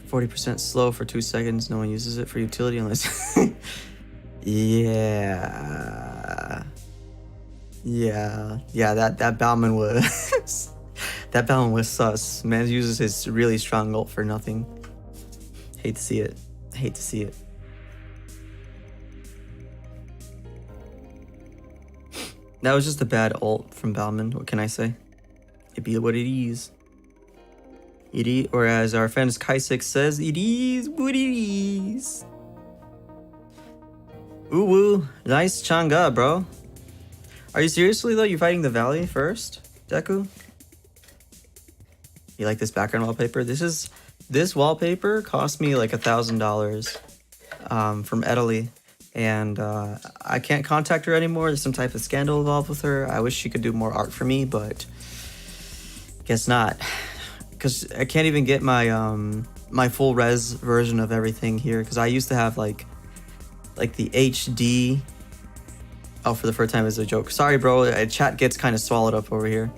40% slow for 2 seconds. No one uses it for utility unless... Yeah, that Bauman was... that Bauman was sus. Man uses his really strong ult for nothing. Hate to see it. Hate to see it. That was just a bad ult from Bauman. What can I say? It be what it is. Or as our friend Kai6 says, it is what it is. Ooh woo, nice Chang'e, bro. Are you seriously though? You fighting the Valley first, Deku? You like this background wallpaper? This wallpaper cost me like $1,000 from Italy, and I can't contact her anymore. There's some type of scandal involved with her. I wish she could do more art for me, but guess not. Because I can't even get my my full res version of everything here. Because I used to have like the HD. Oh, for the first time is a joke. Sorry, bro. Chat gets kind of swallowed up over here.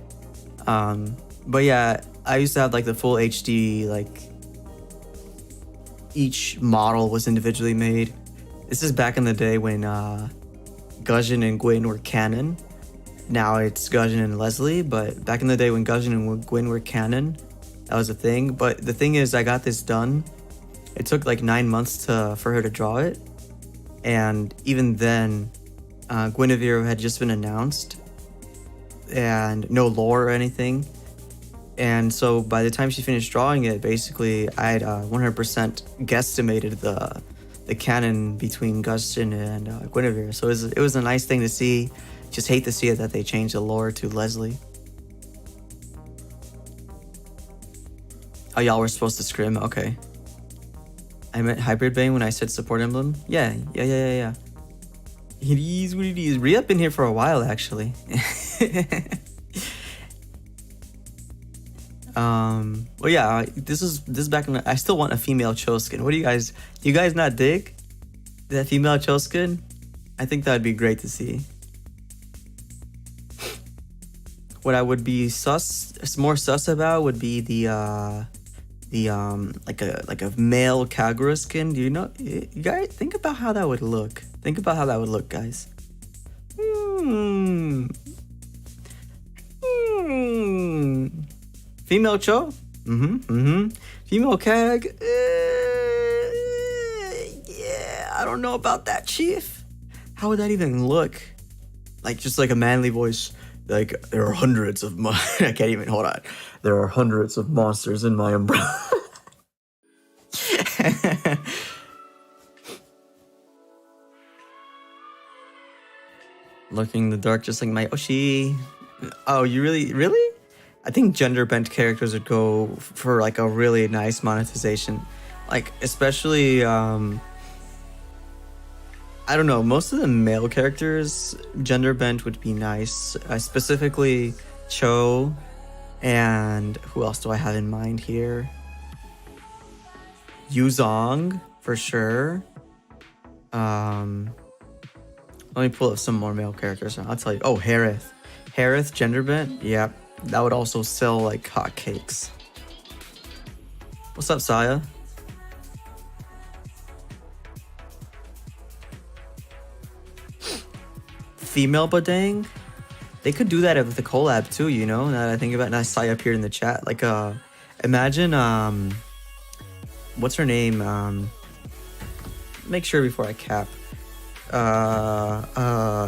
But yeah, I used to have like the full HD. Like each model was individually made. This is back in the day when Gujin and Gwyn were canon. Now it's Gujin and Leslie. But back in the day when Gujin and Gwyn were canon, that was a thing. But the thing is, I got this done. It took like 9 months for her to draw it. And even then, Guinevere had just been announced. And no lore or anything. And so by the time she finished drawing it, basically, I had 100% guesstimated the canon between Gustin and Guinevere. So it was a nice thing to see. Just hate to see it that they changed the lore to Leslie. Oh, y'all were supposed to scrim? Okay. I meant Hybrid Bane when I said support emblem? Yeah. It is what it is. Re-up been here for a while, actually. Well, yeah, this is back in I still want a female Choskin. What do you guys not dig that female Choskin? I think that'd be great to see. What I would be more sus about would be the like a male Kagura skin. Do you know? You guys think about how that would look. Think about how that would look, guys. Female Cho? Female Kag? Yeah, I don't know about that, Chief. How would that even look? Like, just like a manly voice. Like, there are hundreds of I can't even, hold on. There are hundreds of monsters in my umbrella. Looking in the dark just like my Oshi. Oh, you really? I think gender bent characters would go for like a really nice monetization. Like, especially I don't know, most of the male characters gender bent would be nice. Specifically Cho, and who else do I have in mind here? Yuzong for sure. Let me pull up some more male characters. I'll tell you. Oh, Harith gender bent. Yeah, that would also sell like hotcakes. What's up, Saya? Female Badang? They could do that with the collab too, you know? Now that I think about it, now Saya appeared in the chat. Like, imagine, what's her name? Make sure before I cap.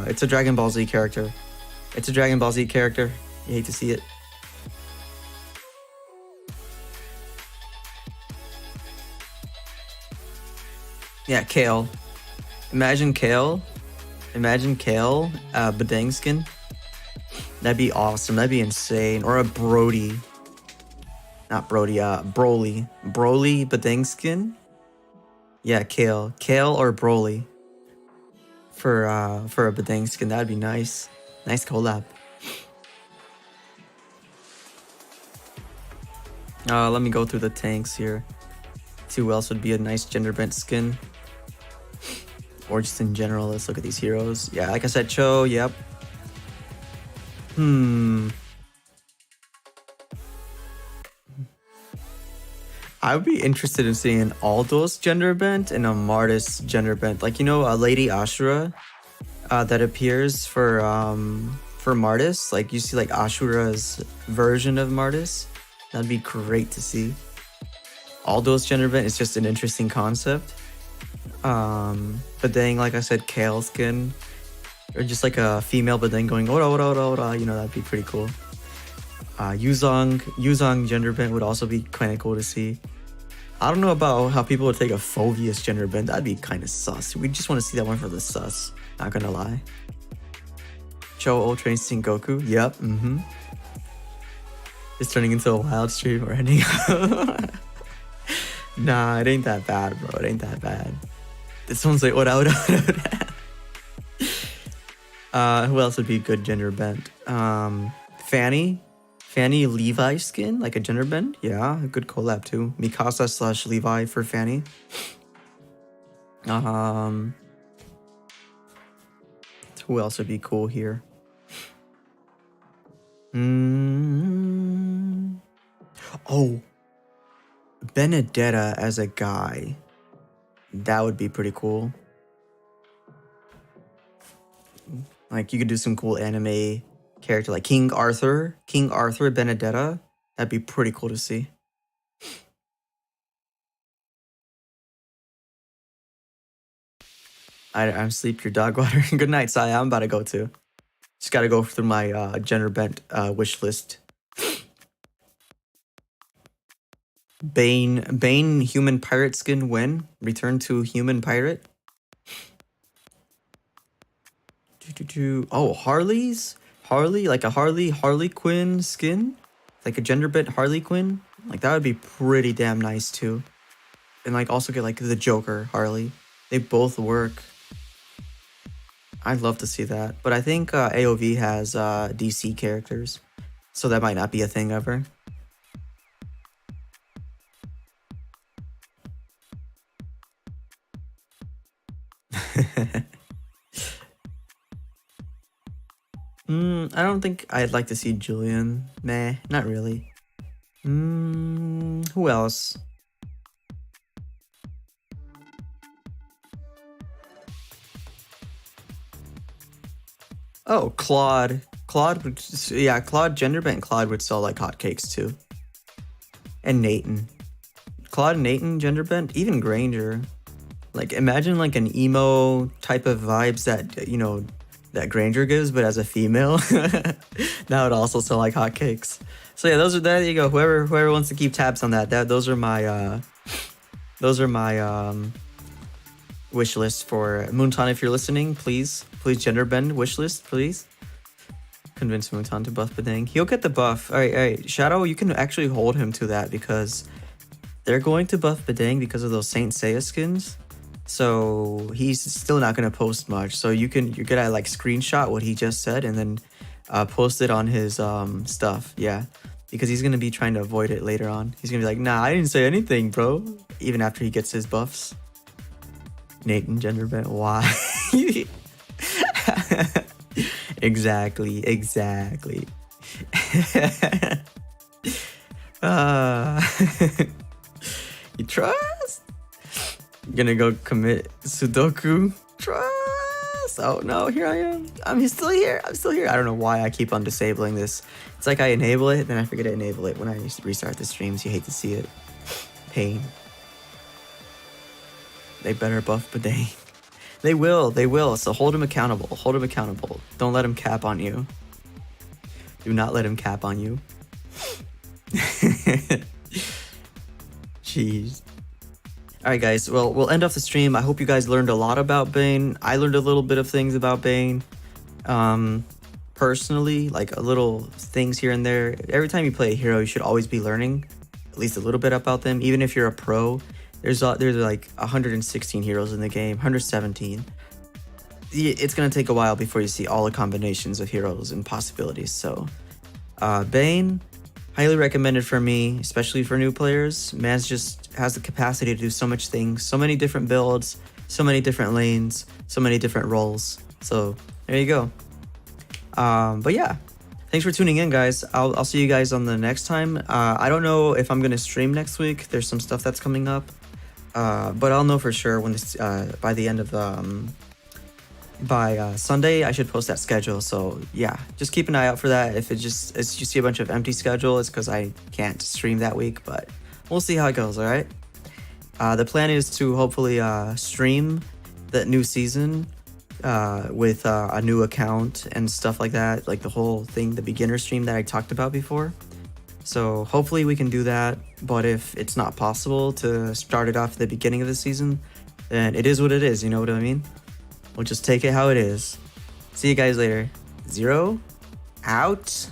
It's a Dragon Ball Z character. You hate to see it. Yeah, Kale. Imagine Kale, Badang skin. That'd be awesome. That'd be insane. Or a Brody. Not Brody, Broly. Broly Badang skin. Yeah, Kale or Broly. For a Badang skin, that'd be nice. Nice collab. Let me go through the tanks here. See who else would be a nice gender bent skin. Or just in general, let's look at these heroes. Yeah, like I said, Cho, yep. I would be interested in seeing Aldo's gender bent and a Martis gender bent. Like, you know, Lady Ashura that appears for Martis. Like, you see like Ashura's version of Martis. That'd be great to see. Aldo's gender bent is just an interesting concept. But then, like I said, Kale skin, or just like a female, but then going ora ora ora ora, you know, that'd be pretty cool. Yuzong gender bent would also be kind of cool to see. I don't know about how people would take a Phoveus gender bent. That'd be kind of sus. We just want to see that one for the sus. Not gonna lie. Cho Ultra Instinct Goku. Yep. It's turning into a wild stream or ending. Nah, it ain't that bad, bro. It ain't that bad. This one's like what I would. Who else would be good gender bent? Fanny Levi skin, like a gender bend. Yeah, a good collab too. Mikasa / Levi for Fanny. Who else would be cool here? Oh, Benedetta as a guy. That would be pretty cool. Like you could do some cool anime character like King Arthur Benedetta. That'd be pretty cool to see. I'm sleep your dog water. Good night, Saya. I'm about to go too. Just gotta go through my gender bent wish list. Bane human pirate skin when? Return to human pirate. Oh, Harley, like a Harley Quinn skin, like a gender bent Harley Quinn. Like that would be pretty damn nice too. And like also get like the Joker Harley. They both work. I'd love to see that, but I think AOV has DC characters, so that might not be a thing ever. I don't think I'd like to see Julian. Nah, not really. Who else? Oh, Claude. Claude gender bent Claude would sell like hotcakes too. And Nathan. Claude and Nathan gender bent, even Granger. Like imagine like an emo type of vibes that, you know, that Granger gives, but as a female. That would also sell like hotcakes. So yeah, there you go. Whoever wants to keep tabs on that, those are my wish list for Moonton. If you're listening, please gender bend wish list, please. Convince Moonton to buff Badang. He'll get the buff. All right. Shadow, you can actually hold him to that because they're going to buff Badang because of those Saint Seiya skins. So he's still not gonna post much. So you're gonna like screenshot what he just said and then post it on his stuff. Yeah, because he's gonna be trying to avoid it later on. He's gonna be like, nah, I didn't say anything, bro. Even after he gets his buffs. Nathan gender bent. Why? Exactly. You trust? Gonna go commit Sudoku. Trust. Oh no, here I am. I'm still here. I don't know why I keep on disabling this. It's like I enable it, then I forget to enable it when I restart the streams. You hate to see it. Pain. They better buff Badang. They will. So hold him accountable. Don't let him cap on you. Do not let him cap on you. Jeez. Alright guys, well, we'll end off the stream. I hope you guys learned a lot about Bane. I learned a little bit of things about Bane. Personally, like a little things here and there. Every time you play a hero, you should always be learning at least a little bit about them. Even if you're a pro, there's like 116 heroes in the game, 117. It's gonna take a while before you see all the combinations of heroes and possibilities. So, Bane, highly recommended for me, especially for new players. Man's just has the capacity to do so much things, so many different builds, so many different lanes, so many different roles. So there you go. But yeah, thanks for tuning in, guys. I'll see you guys on the next time. I don't know if I'm gonna stream next week. There's some stuff that's coming up, but I'll know for sure when this by the end of by Sunday. I should post that schedule. So yeah, just keep an eye out for that. If you see a bunch of empty schedule, it's because I can't stream that week, but we'll see how it goes. All right. The plan is to hopefully stream the new season with a new account and stuff like that, like the whole thing, the beginner stream that I talked about before. So hopefully we can do that, but if it's not possible to start it off at the beginning of the season, then it is what it is, you know what I mean? We'll just take it how it is. See you guys later. Zero out.